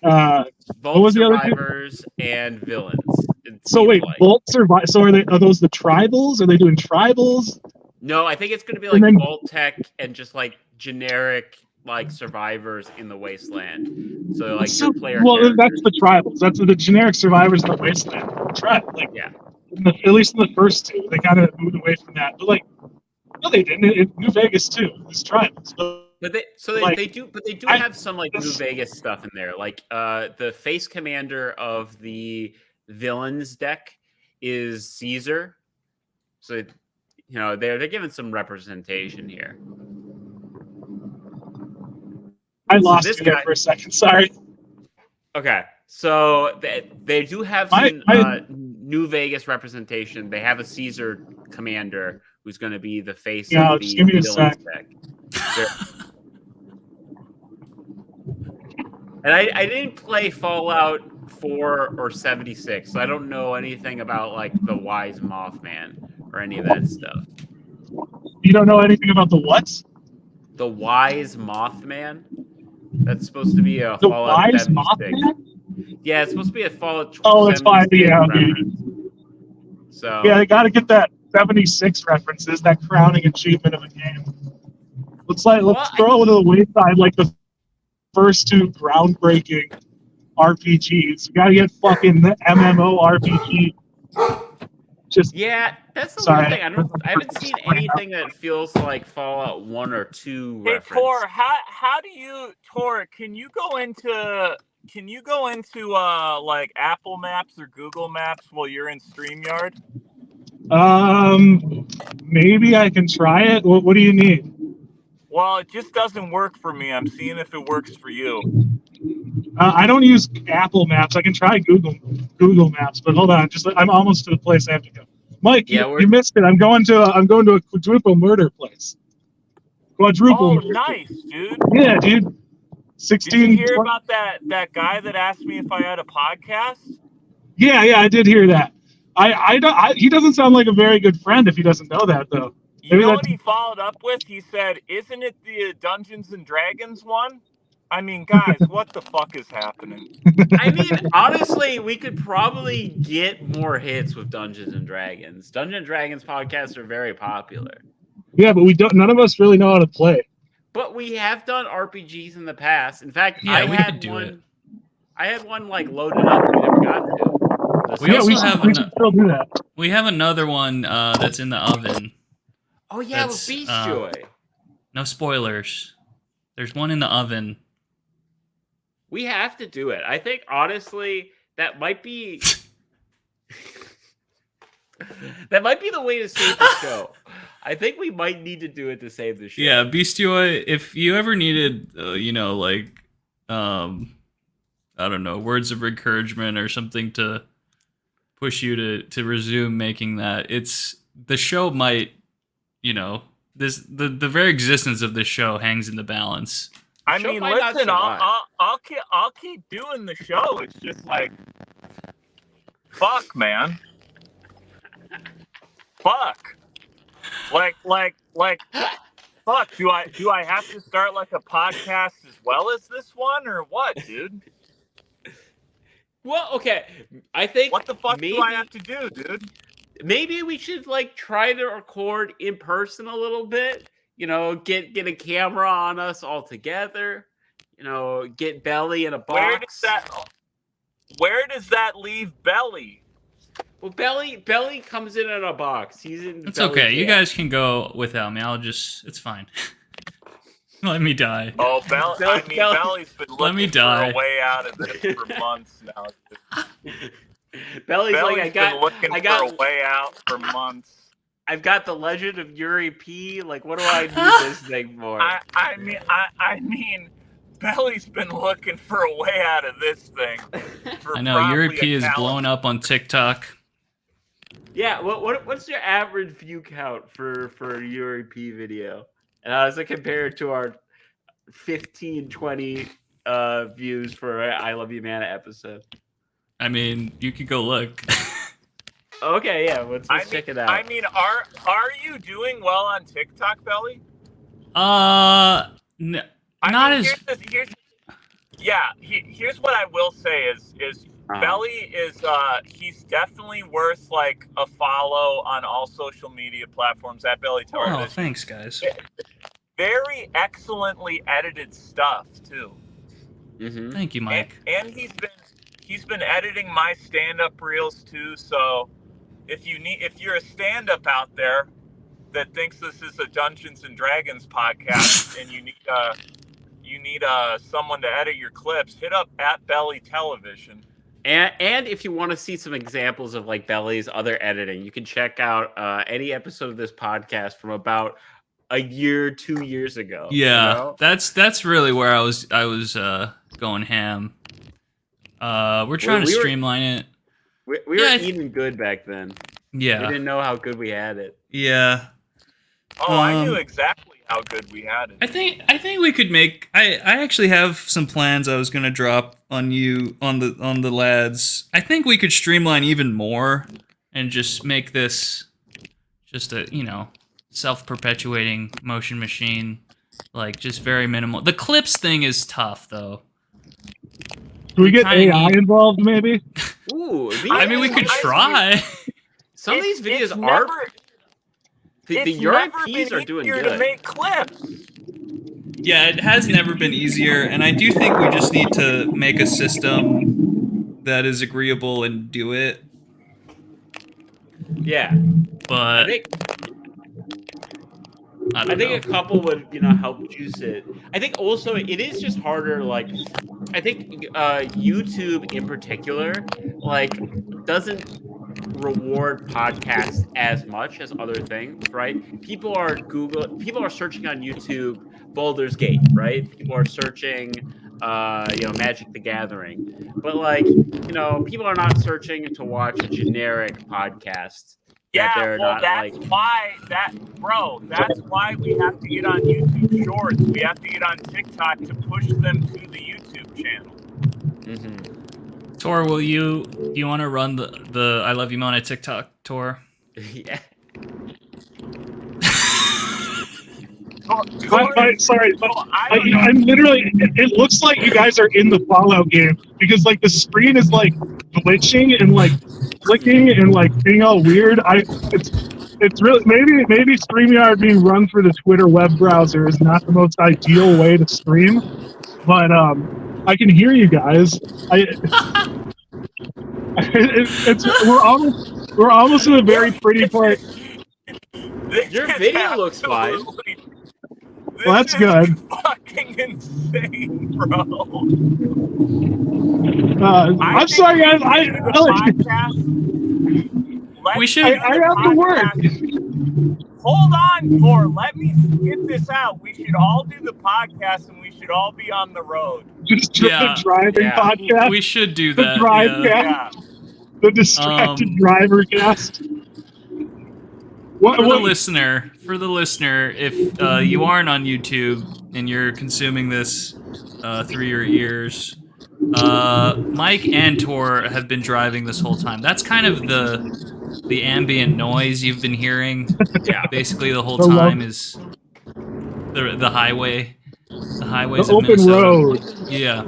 what was the other survivors and villains. So wait, Volt survive. So are those the tribals? Are they doing tribals? No, I think it's going to be like Vault Tech and just like generic like survivors in the wasteland. So like your player. Well, that's the tribals. That's the generic survivors in the wasteland. At least in the first 2, they kind of moved away from that. But no, they didn't. In New Vegas too. It's tribals. But they do have some like New Vegas stuff in there. Like the face commander of the villains deck is Caesar. So they're given some representation here. I lost you there for a second. Sorry. Okay, so they do have some New Vegas representation. They have a Caesar commander who's going to be the face of just the give me a villain sec. spec. And I didn't play Fallout 4 or 76, so I don't know anything about like the Wise Mothman or any of that stuff. You don't know anything about the what? The Wise Mothman? That's supposed to be a The Fallout Wise 76. Mothman? Yeah, it's supposed to be a Fallout 76 Oh, that's fine. Yeah, okay. reference. So Yeah, they got to get that 76 references, that crowning achievement of a game. Let's throw it to the wayside like the first two groundbreaking RPGs. You got to get fucking the MMO RPG. Just yeah, that's the sorry, weird thing. I haven't seen anything that feels like Fallout 1 or 2 Hey reference. Tor, how do you can you go into like Apple Maps or Google Maps while you're in StreamYard? Maybe I can try it. What do you need? Well, it just doesn't work for me. I'm seeing if it works for you. I don't use Apple Maps. I can try Google Maps, but hold on. I'm almost to the place I have to go. Mike, Yeah, you missed it. I'm going to a quadruple murder place. Quadruple murder. Nice, dude. Yeah, dude. 16. Did you hear about that guy that asked me if I had a podcast? Yeah, I did hear that. He doesn't sound like a very good friend if he doesn't know that, though. You know what he followed up with? He said, "Isn't it the Dungeons and Dragons one?" I mean, guys, what the fuck is happening? I mean, honestly, we could probably get more hits with Dungeons and Dragons. Dungeons and Dragons podcasts are very popular. Yeah, but none of us really know how to play. But we have done RPGs in the past. In fact, Yeah, we could do it. I had one like loaded up and we never got to. We should still do that. We have another one that's in the oven. Oh yeah, with Beast Joy. No spoilers. There's one in the oven. We have to do it. I think honestly that might be the way to save the show. I think we might need to do it to save the show. Yeah, Beastioy, if you ever needed, I don't know, words of encouragement or something to push you to resume making that, the show might, the very existence of this show hangs in the balance. I mean, listen, I'll keep doing the show. It's just like, fuck, man. Fuck. Like, fuck. Do I have to start like a podcast as well as this one, or what, dude? Well, okay. I think what the fuck do I have to do, dude? Maybe we should like try to record in person a little bit. Get a camera on us all together. Get Belly in a box. Where does that leave Belly? Well, Belly comes in a box. He's in. It's okay. You guys can go without me. It's fine. Let me die. Oh, Belly's been looking for a way out of this for months now. Belly's like, been looking for a way out for months. I've got the Legend of Yuri P. Like, what do I need this thing for? I mean, Belly's been looking for a way out of this thing. I know Yuri P is blowing up on TikTok. Yeah, what's your average view count for Yuri P video? And how does it compare to our 15, 20 views for I Love You Mana episode? I mean, you could go look. Okay, yeah, let's check it out. I mean, are you doing well on TikTok, Belly? No, not as. Here's what I will say is Belly is he's definitely worth like a follow on all social media platforms at Belly Television. Oh, thanks, guys. Very excellently edited stuff too. Mm-hmm. Thank you, Mike. And he's been editing my stand-up reels too. So if you're a stand-up out there that thinks this is a Dungeons and Dragons podcast and you need someone to edit your clips, hit up at Belly Television. And if you want to see some examples of like Belly's other editing, you can check out any episode of this podcast from about a year, 2 years ago. Yeah, that's really where I was going ham. We're trying to we were- streamline it. We Yeah, were eating good back then. We Yeah. didn't know how good we had it. Yeah. Oh, I knew exactly how good we had it. I think we could make. I actually have some plans I was gonna drop on you on the lads. I think we could streamline even more and just make this just a self-perpetuating motion machine, like just very minimal. The clips thing is tough though. Do we get kinda AI involved, maybe? Ooh, I mean, we could try. Some of these videos It's are. never- The it's your never MPs been are doing easier good. to make clips. Yeah, it has never been easier, and I do think we just need to make a system that is agreeable and do it. Yeah, But I I think a couple would help juice it. I think also it is just harder. Like, I think YouTube in particular doesn't reward podcasts as much as other things, right? People are searching on YouTube Baldur's Gate, right? People are searching Magic the Gathering. But people are not searching to watch a generic podcast. Yeah, well, that's why we have to get on YouTube Shorts. We have to get on TikTok to push them to the YouTube channel. Mm-hmm. Tor, do you want to run the I Love You Mona TikTok, Tor? Yeah. Sorry, but I'm literally. It looks like you guys are in the Fallout game because the screen is glitching and flicking and being all weird. It's really maybe StreamYard being run through the Twitter web browser is not the most ideal way to stream, but I can hear you guys. We're almost in a very pretty part. Your video looks fine. Well, that's good. Fucking insane, bro. I'm sorry, guys. We should. I have to work. Hold on, Tor. Let me get this out. We should all do the podcast, and we should all be on the road. Just the driving podcast. We should do The that. drive Yeah. The distracted driver cast. For the listener, if you aren't on YouTube and you're consuming this through your ears, Mike and Tor have been driving this whole time. That's kind of the ambient noise you've been hearing. Yeah. Basically, the whole time is the highway, the highways the of open Minnesota. road. Yeah.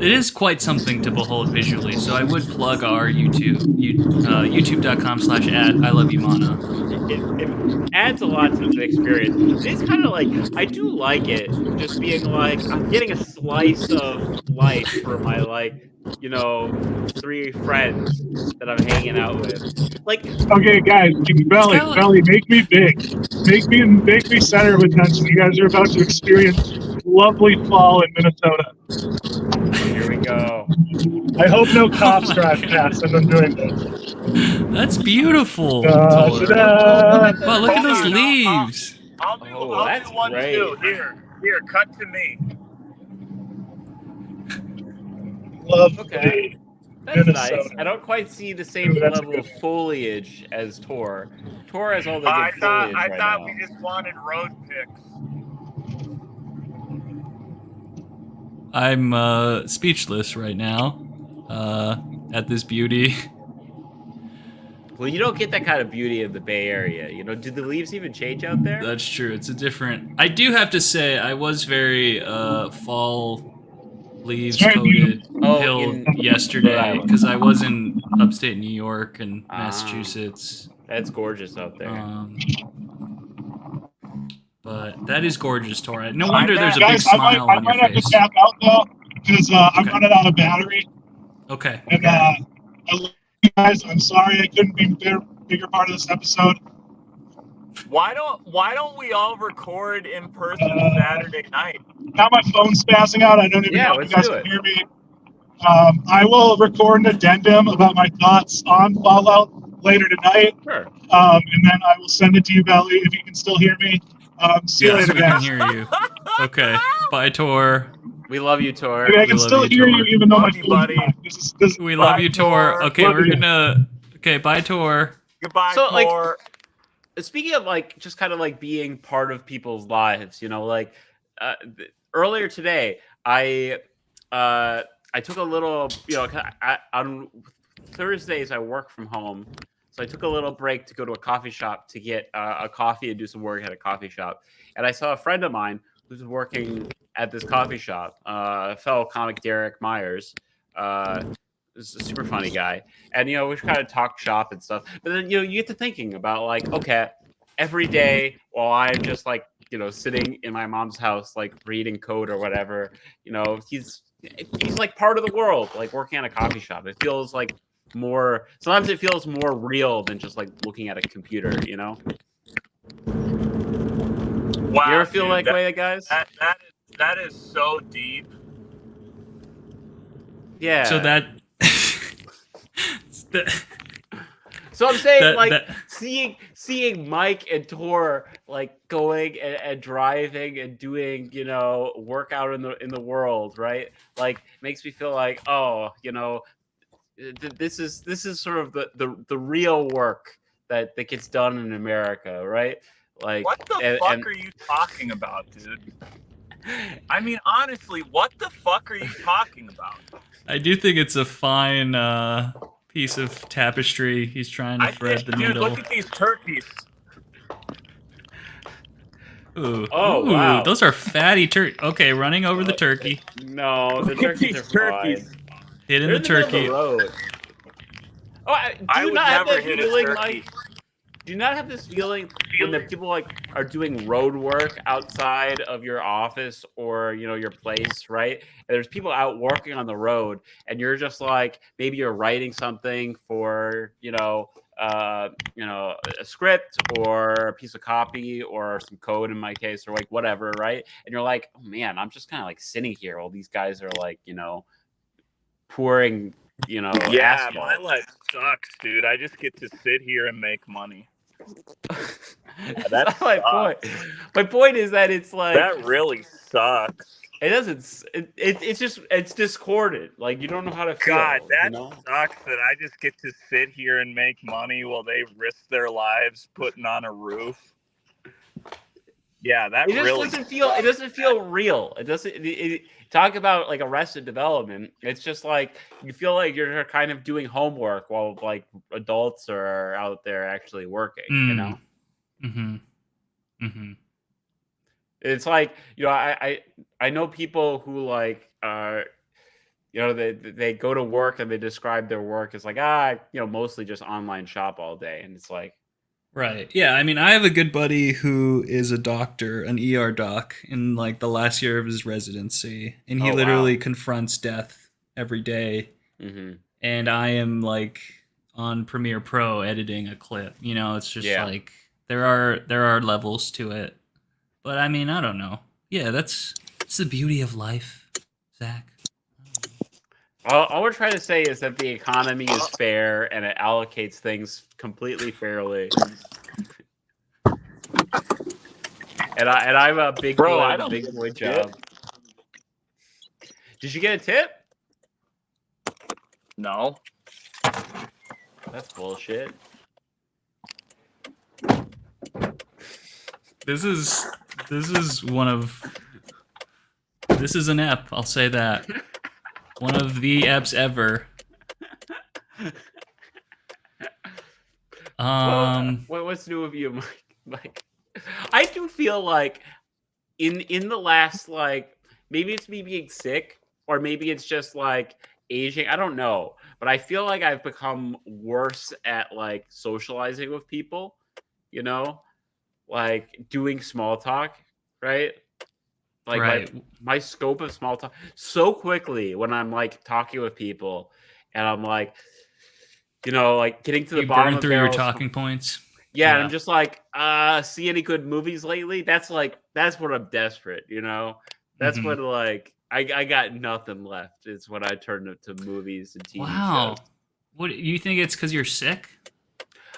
It is quite something to behold visually, so I would plug our YouTube, youtube.com/@ILoveYouMana. It adds a lot to the experience. It's kind of I do like it, just being I'm getting a slice of life for my 3 friends that I'm hanging out with. Okay, guys, Belly, make me big. Make me center of attention. You guys are about to experience lovely fall in Minnesota. Here we go. I hope no cops drive past as I'm doing this. That's beautiful. Da, Tor. da, da. Wow, look at those Hold on, leaves. I'll that's do one great. too. Here, cut to me. Lovely. Okay. That's Minnesota. nice. I don't quite see the same Ooh, that's level good. of foliage as Tor. Tor has all the good I foliage thought right now. we just wanted road pics. I'm speechless right now at this beauty. Well, you don't get that kind of beauty in the Bay Area. Do the leaves even change out there? That's true. It's a different. I do have to say, I was very fall leaves coated hill yesterday because I was in upstate New York and Massachusetts. That's gorgeous out there. But that is gorgeous, Tor. No wonder there's a big Guys, I smile on might your have to face. tap out though because I'm running out of battery. Okay. And I love you guys. I'm sorry I couldn't be a bigger part of this episode. Why don't we all record in person Saturday night? Now my phone's spazzing out. I don't even know if you guys can hear me. I will record an addendum about my thoughts on Fallout later tonight. Sure. And then I will send it to you, Belly, if you can still hear me. See you Yes, later, we can guys. hear you. Okay. Bye, Tor. We love you, Tor. I mean, I We can love still you, hear Tor. you even though my Love you, phone's buddy. not. This We love Bye, you, Tor. Tor. Okay, Love we're you. gonna. Okay, bye, Tor. Goodbye, So, like, Tor. speaking of like just kind of like being part of people's lives, like earlier today, I took a little, 'cause on Thursdays I work from home, so I took a little break to go to a coffee shop to get a coffee and do some work at a coffee shop, and I saw a friend of mine who's working at this coffee shop, fellow comic Derek Myers. Is a super funny guy, and we kind of talk shop and stuff. But then you get to thinking about like, okay, every day while I'm just like sitting in my mom's house like reading code or whatever, he's like part of the world, like working at a coffee shop. It feels like more. Sometimes it feels more real than just like looking at a computer. Wow, You ever feel dude, like way, guys? that is so deep. Yeah. So that. So I'm saying, That- like, that- seeing Mike and Tor like going and driving and doing, work out in the world, right? Like, makes me feel like, oh, this is sort of the real work that gets done in America, right? Like, What the fuck are you talking about, dude? I mean, honestly, what the fuck are you talking about? I do think it's a fine piece of tapestry. He's trying to thread the dude, needle. look at these turkeys. Ooh, Oh, ooh, wow. those are fatty turkey. Okay, running over the turkey, No, the Look at turkeys these are turkeys. fine. hitting They're the in the middle of turkey. the road. Oh, do I you would not have never that hit a feeling, turkey. Mike? Do you not have this feeling when the people like are doing road work outside of your office or your place, right? And there's people out working on the road, and you're just like, maybe you're writing something for a script or a piece of copy or some code in my case, or like whatever, right? And you're like, oh man, I'm just kind of like sitting here while these guys are like pouring Yeah, asphalt. my life sucks, dude. I just get to sit here and make money. That's that not my point. My point is that it's like That really sucks. it doesn't. It's discordant. Like you don't know how to feel. God, that you know? sucks that I just get to sit here and make money while they risk their lives putting on a roof. Yeah, that It just really doesn't feel. It doesn't feel real. It doesn't. Talk about like Arrested Development. It's just like you feel like you're kind of doing homework while like adults are out there actually working. Mm-hmm. Mm-hmm. It's like I know people who like they go to work and they describe their work as like mostly just online shop all day, and it's like Right. Yeah. I mean, I have a good buddy who is a doctor, an ER doc, in like the last year of his residency, and he Oh, literally wow. confronts death every day. Mm-hmm. And I am like on Premiere Pro editing a clip. It's just like there are levels to it. But I mean, I don't know. Yeah, it's the beauty of life, Zach. All we're trying to say is that the economy is fair and it allocates things completely fairly. And I'm a big Bro, boy, I a don't big give a boy shit. job. Did you get a tip? No. That's bullshit. This is an ep, I'll say that. One of the eps ever. What's new with you, Mike? I do feel like in the last like maybe it's me being sick or maybe it's just like aging. I don't know, but I feel like I've become worse at like socializing with people. Like doing small talk, right? Like Right. my scope of small talk so quickly when I'm like talking with people, and I'm like, like getting to the You bottom burn of through your barrels. talking points. Yeah, and I'm just like, see any good movies lately? That's what I'm desperate, That's Mhm. when like I got nothing left. It's when I turn to movies and TV Wow. shows. What you think it's because you're sick?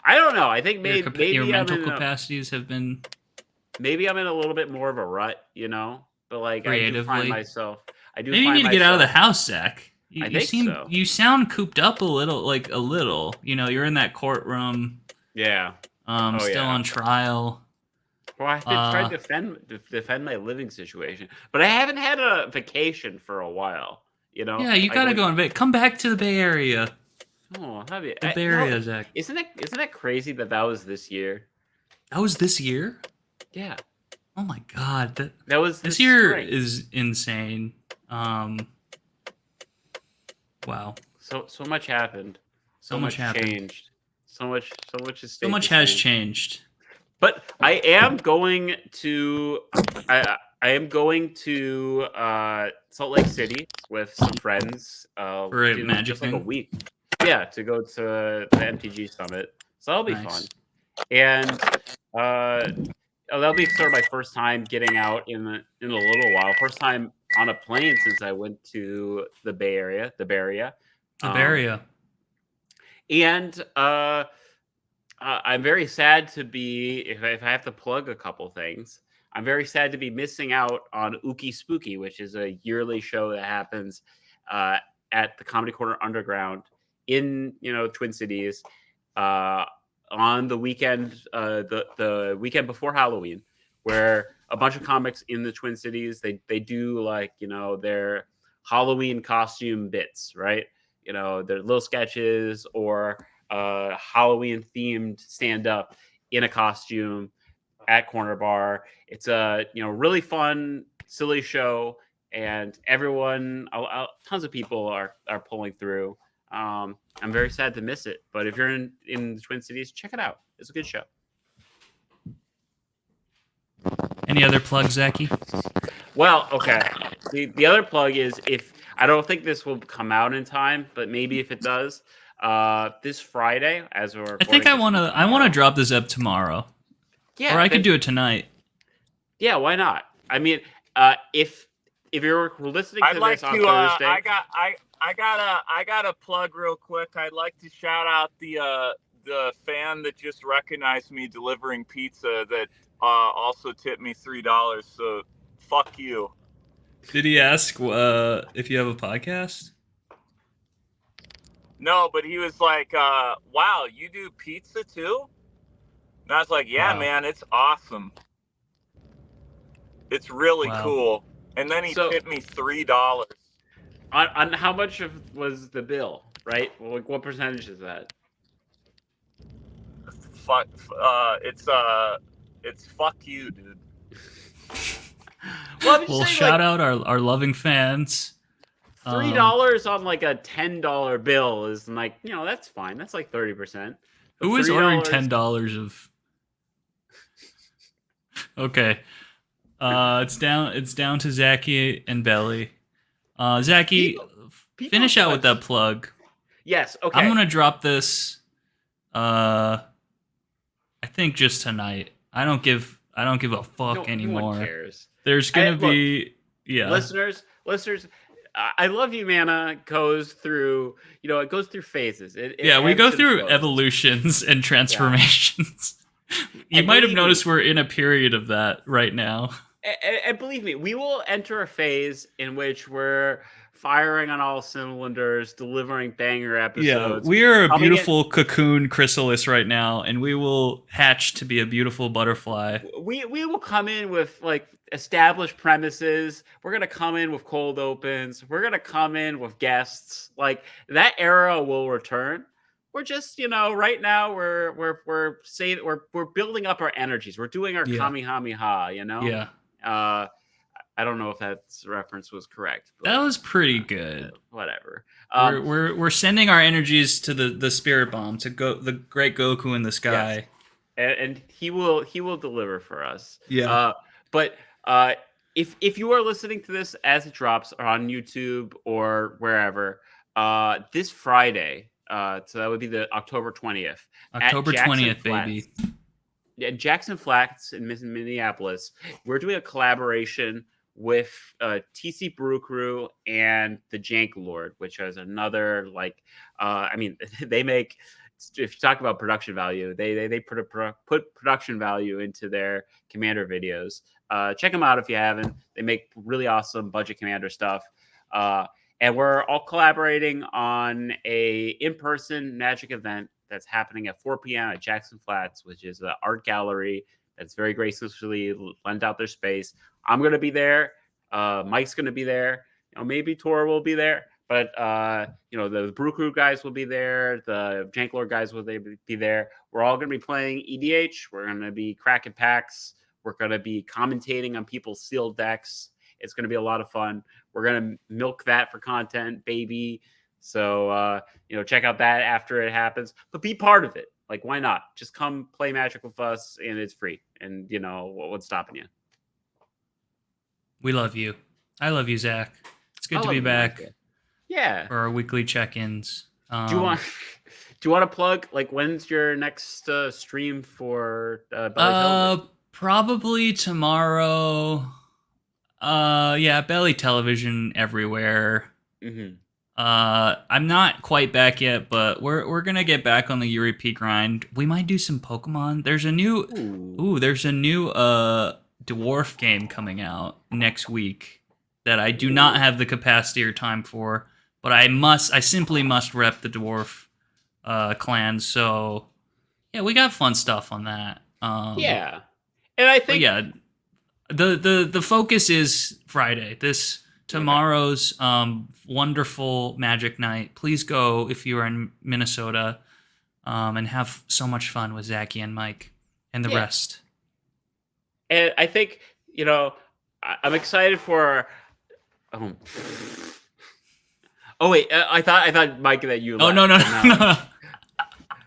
I don't know. I think Your maybe your I'm mental in capacities have been maybe I'm in a little bit more of a rut, but like I do find creatively. myself. I do. Maybe you find need to get out of the myself- house, Zach. I think so. You sound cooped up a little. You know, you're in that courtroom, Yeah. still on trial. Well, I've been trying to defend my living situation, but I haven't had a vacation for a while. You know. Yeah, you gotta go on. Come back to the Bay Area. Oh, have you? The Bay Area, Zach. Isn't that crazy that was this year? That was this year. Yeah. Oh my God, That was this year spring. is insane. Wow. So much happened. So much happened. Changed. So much has stayed So much the has same. changed. But I am going to I am going to Salt Lake City with some friends For a in magic just like a thing? week. Yeah, to go to the MTG Summit. So that'll be Nice. fun. And that'll be sort of my first time getting out in a little while. First time on a plane since I went to the Bay Area. And I'm very sad to be, if I have to plug a couple things, I'm very sad to be missing out on Ookie Spooky, which is a yearly show that happens at the Comedy Corner Underground in Twin Cities on the weekend, the weekend before Halloween, where a bunch of comics in the Twin Cities they do their Halloween costume bits, right? Their little sketches or Halloween themed stand up in a costume at Corner Bar. It's a really fun, silly show, and everyone, tons of people are pulling through. I'm very sad to miss it, but if you're in the Twin Cities, check it out. It's a good show. Any other plugs, Zachy? Well, okay. The other plug is, if I don't think this will come out in time, but maybe if it does, this Friday, as we're I think I want to drop this up tomorrow. Yeah, or I could do it tonight. Yeah, why not? I mean, if you're listening to I'd this on Thursday, I got a plug real quick. I'd like to shout out the fan that just recognized me delivering pizza that also tipped me $3. So fuck you. Did he ask if you have a podcast? No, but he was like, wow, you do pizza too? And I was like, yeah, Wow. man, it's awesome. It's really cool. And then he tipped me $3. On how much was the bill, right? Like, what percentage is that? Fuck, it's fuck you, dude. Well, shout out our loving fans. $3 on like a $10 bill is like, that's fine. That's like 30%. Who is ordering $10 of? Okay, it's down to Zachy and Belly. Zachy, finish out with that plug. Yes. Okay. I'm gonna drop this. I think just tonight. I don't give a fuck anymore. No one cares. There's gonna be listeners. I Love You, Mana goes through, it goes through phases. We go through evolutions and transformations. You might have noticed we're in a period of that right now. And believe me, we will enter a phase in which we're firing on all cylinders, delivering banger episodes. Yeah, we are a beautiful cocoon chrysalis right now, and we will hatch to be a beautiful butterfly. We will come in with like established premises. We're gonna come in with cold opens. We're gonna come in with guests. Like, that era will return. We're just, right now we're building up our energies. We're doing our kamehameha, Yeah. I don't know if that reference was correct. But, that was pretty good. Whatever. We're sending our energies to the spirit bomb, to the great Goku in the sky. Yes. And he will deliver for us. Yeah. But if you are listening to this as it drops on YouTube or wherever, this Friday, so that would be the October 20th. October 20th, baby. At Jackson Flats in Minneapolis, we're doing a collaboration with TC Brew Crew and the Jank Lord, which is another, like, they make, if you talk about production value, they put production value into their Commander videos. Check them out if you haven't. They make really awesome budget Commander stuff. And we're all collaborating on a in-person magic event that's happening at 4 p.m. at Jackson Flats, which is an art gallery that's very graciously lent out their space. I'm going to be there. Mike's going to be there. Maybe Tor will be there. But, the Brew Crew guys will be there. The Janklord guys will be there. We're all going to be playing EDH. We're going to be cracking packs. We're going to be commentating on people's sealed decks. It's going to be a lot of fun. We're going to milk that for content, baby. So, check out that after it happens. But be part of it. Like, why not? Just come play Magic with us, and it's free. And, what's stopping you? We love you. I love you, Zach. It's good to be back. Micah. Yeah. For our weekly check-ins. Do you want to plug, like, when's your next stream for Belly Television? Probably tomorrow. Belly Television everywhere. Mm-hmm. I'm not quite back yet, but we're gonna get back on the Yuri grind. We might do some Pokemon. There's a new dwarf game coming out next week that I do not have the capacity or time for, but I simply must rep the dwarf clan. So yeah, we got fun stuff on that. Yeah, and I think the focus is Friday. Tomorrow's wonderful Magic Night. Please go if you are in Minnesota and have so much fun with Zachy and Mike and the rest. And I think, I'm excited for... Oh, wait, I thought, Mike, that you left. Oh, no.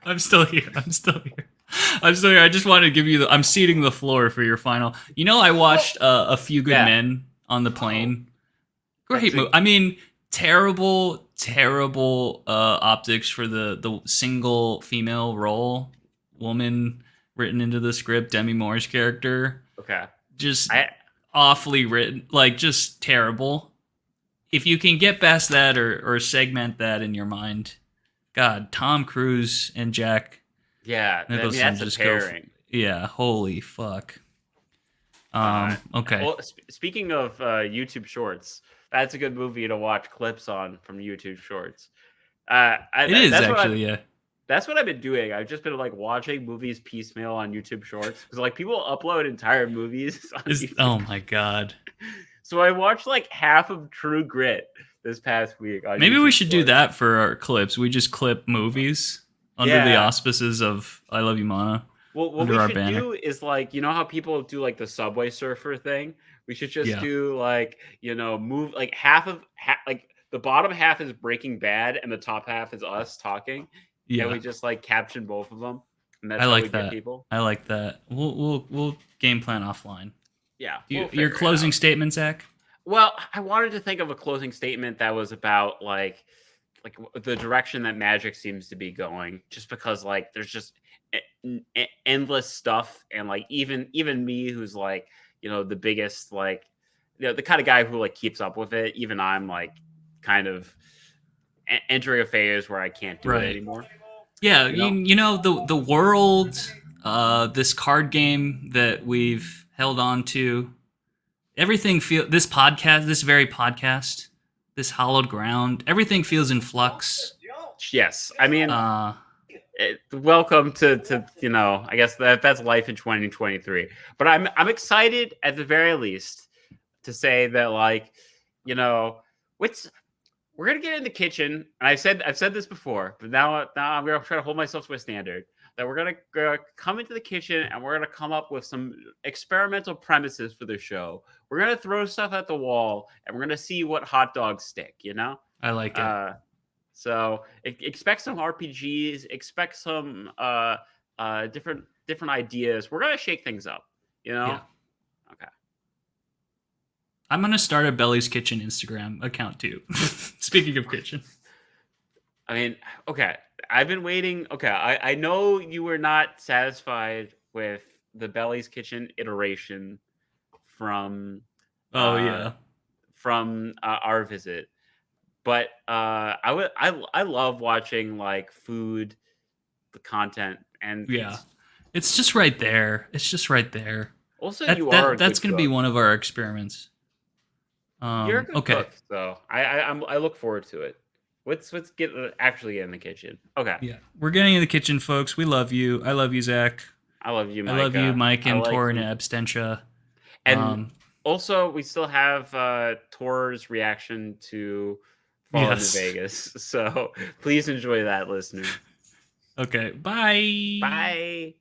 I'm still here. I just wanted to give you I'm ceding the floor for your final. I watched A Few Good Men on the plane. Great movie. I mean, terrible optics for the single female role woman written into the script, Demi Moore's character. Okay. Just awfully written, like just terrible. If you can get past that or segment that in your mind, God, Tom Cruise and Jack. Yeah, Nicholson that's just a pairing. Holy fuck. Okay. Well, speaking of YouTube Shorts, that's a good movie to watch clips on from YouTube Shorts. It is actually. That's what I've been doing. I've just been like watching movies piecemeal on YouTube Shorts because like people upload entire movies. Oh my god! So I watched like half of True Grit this past week. Maybe we should do that for our clips. We just clip movies under the auspices of I Love You, Mana. Well, what we should do is like, how people do like the Subway Surfer thing? We should just do like, move like like the bottom half is Breaking Bad and the top half is us talking. Yeah, and we just like caption both of them. And that's I like how we that. Get people. I like that. We'll game plan offline. Yeah. Your closing statement, Zach? Well, I wanted to think of a closing statement that was about like the direction that Magic seems to be going, just because like there's just endless stuff, and like even me, who's like the biggest like the kind of guy who like keeps up with it. Even I'm like kind of entering a phase where I can't do it anymore. Yeah, the world, this card game that we've held on to, everything this very podcast, this hallowed ground, everything feels in flux. Yes, I mean, welcome to I guess that's life in 2023. But I'm excited at the very least to say that like we're gonna get in the kitchen, and I've said this before, but now I'm gonna try to hold myself to a standard that we're gonna come into the kitchen and we're gonna come up with some experimental premises for the show. We're gonna throw stuff at the wall and we're gonna see what hot dogs stick. I like it. So expect some RPGs, expect some different ideas. We're gonna shake things up. Yeah. Okay. I'm going to start a Belly's Kitchen Instagram account too. Speaking of kitchen. I mean, okay. I've been waiting. Okay. I know you were not satisfied with the Belly's Kitchen iteration from from our visit. But I love watching like food, the content, and it's just right there. Also, that's going to be one of our experiments. You're a good Okay. cook, so I look forward to it. Let's get actually get in the kitchen. Okay. Yeah, we're getting in the kitchen, folks. We love you. I love you, Zach. I love you, I Micah. love you, Mike, I and like Tor and you. Abstentia. And also, we still have Tor's reaction to Fallout New Yes. Vegas. So please enjoy that, listener. Okay, bye. Bye.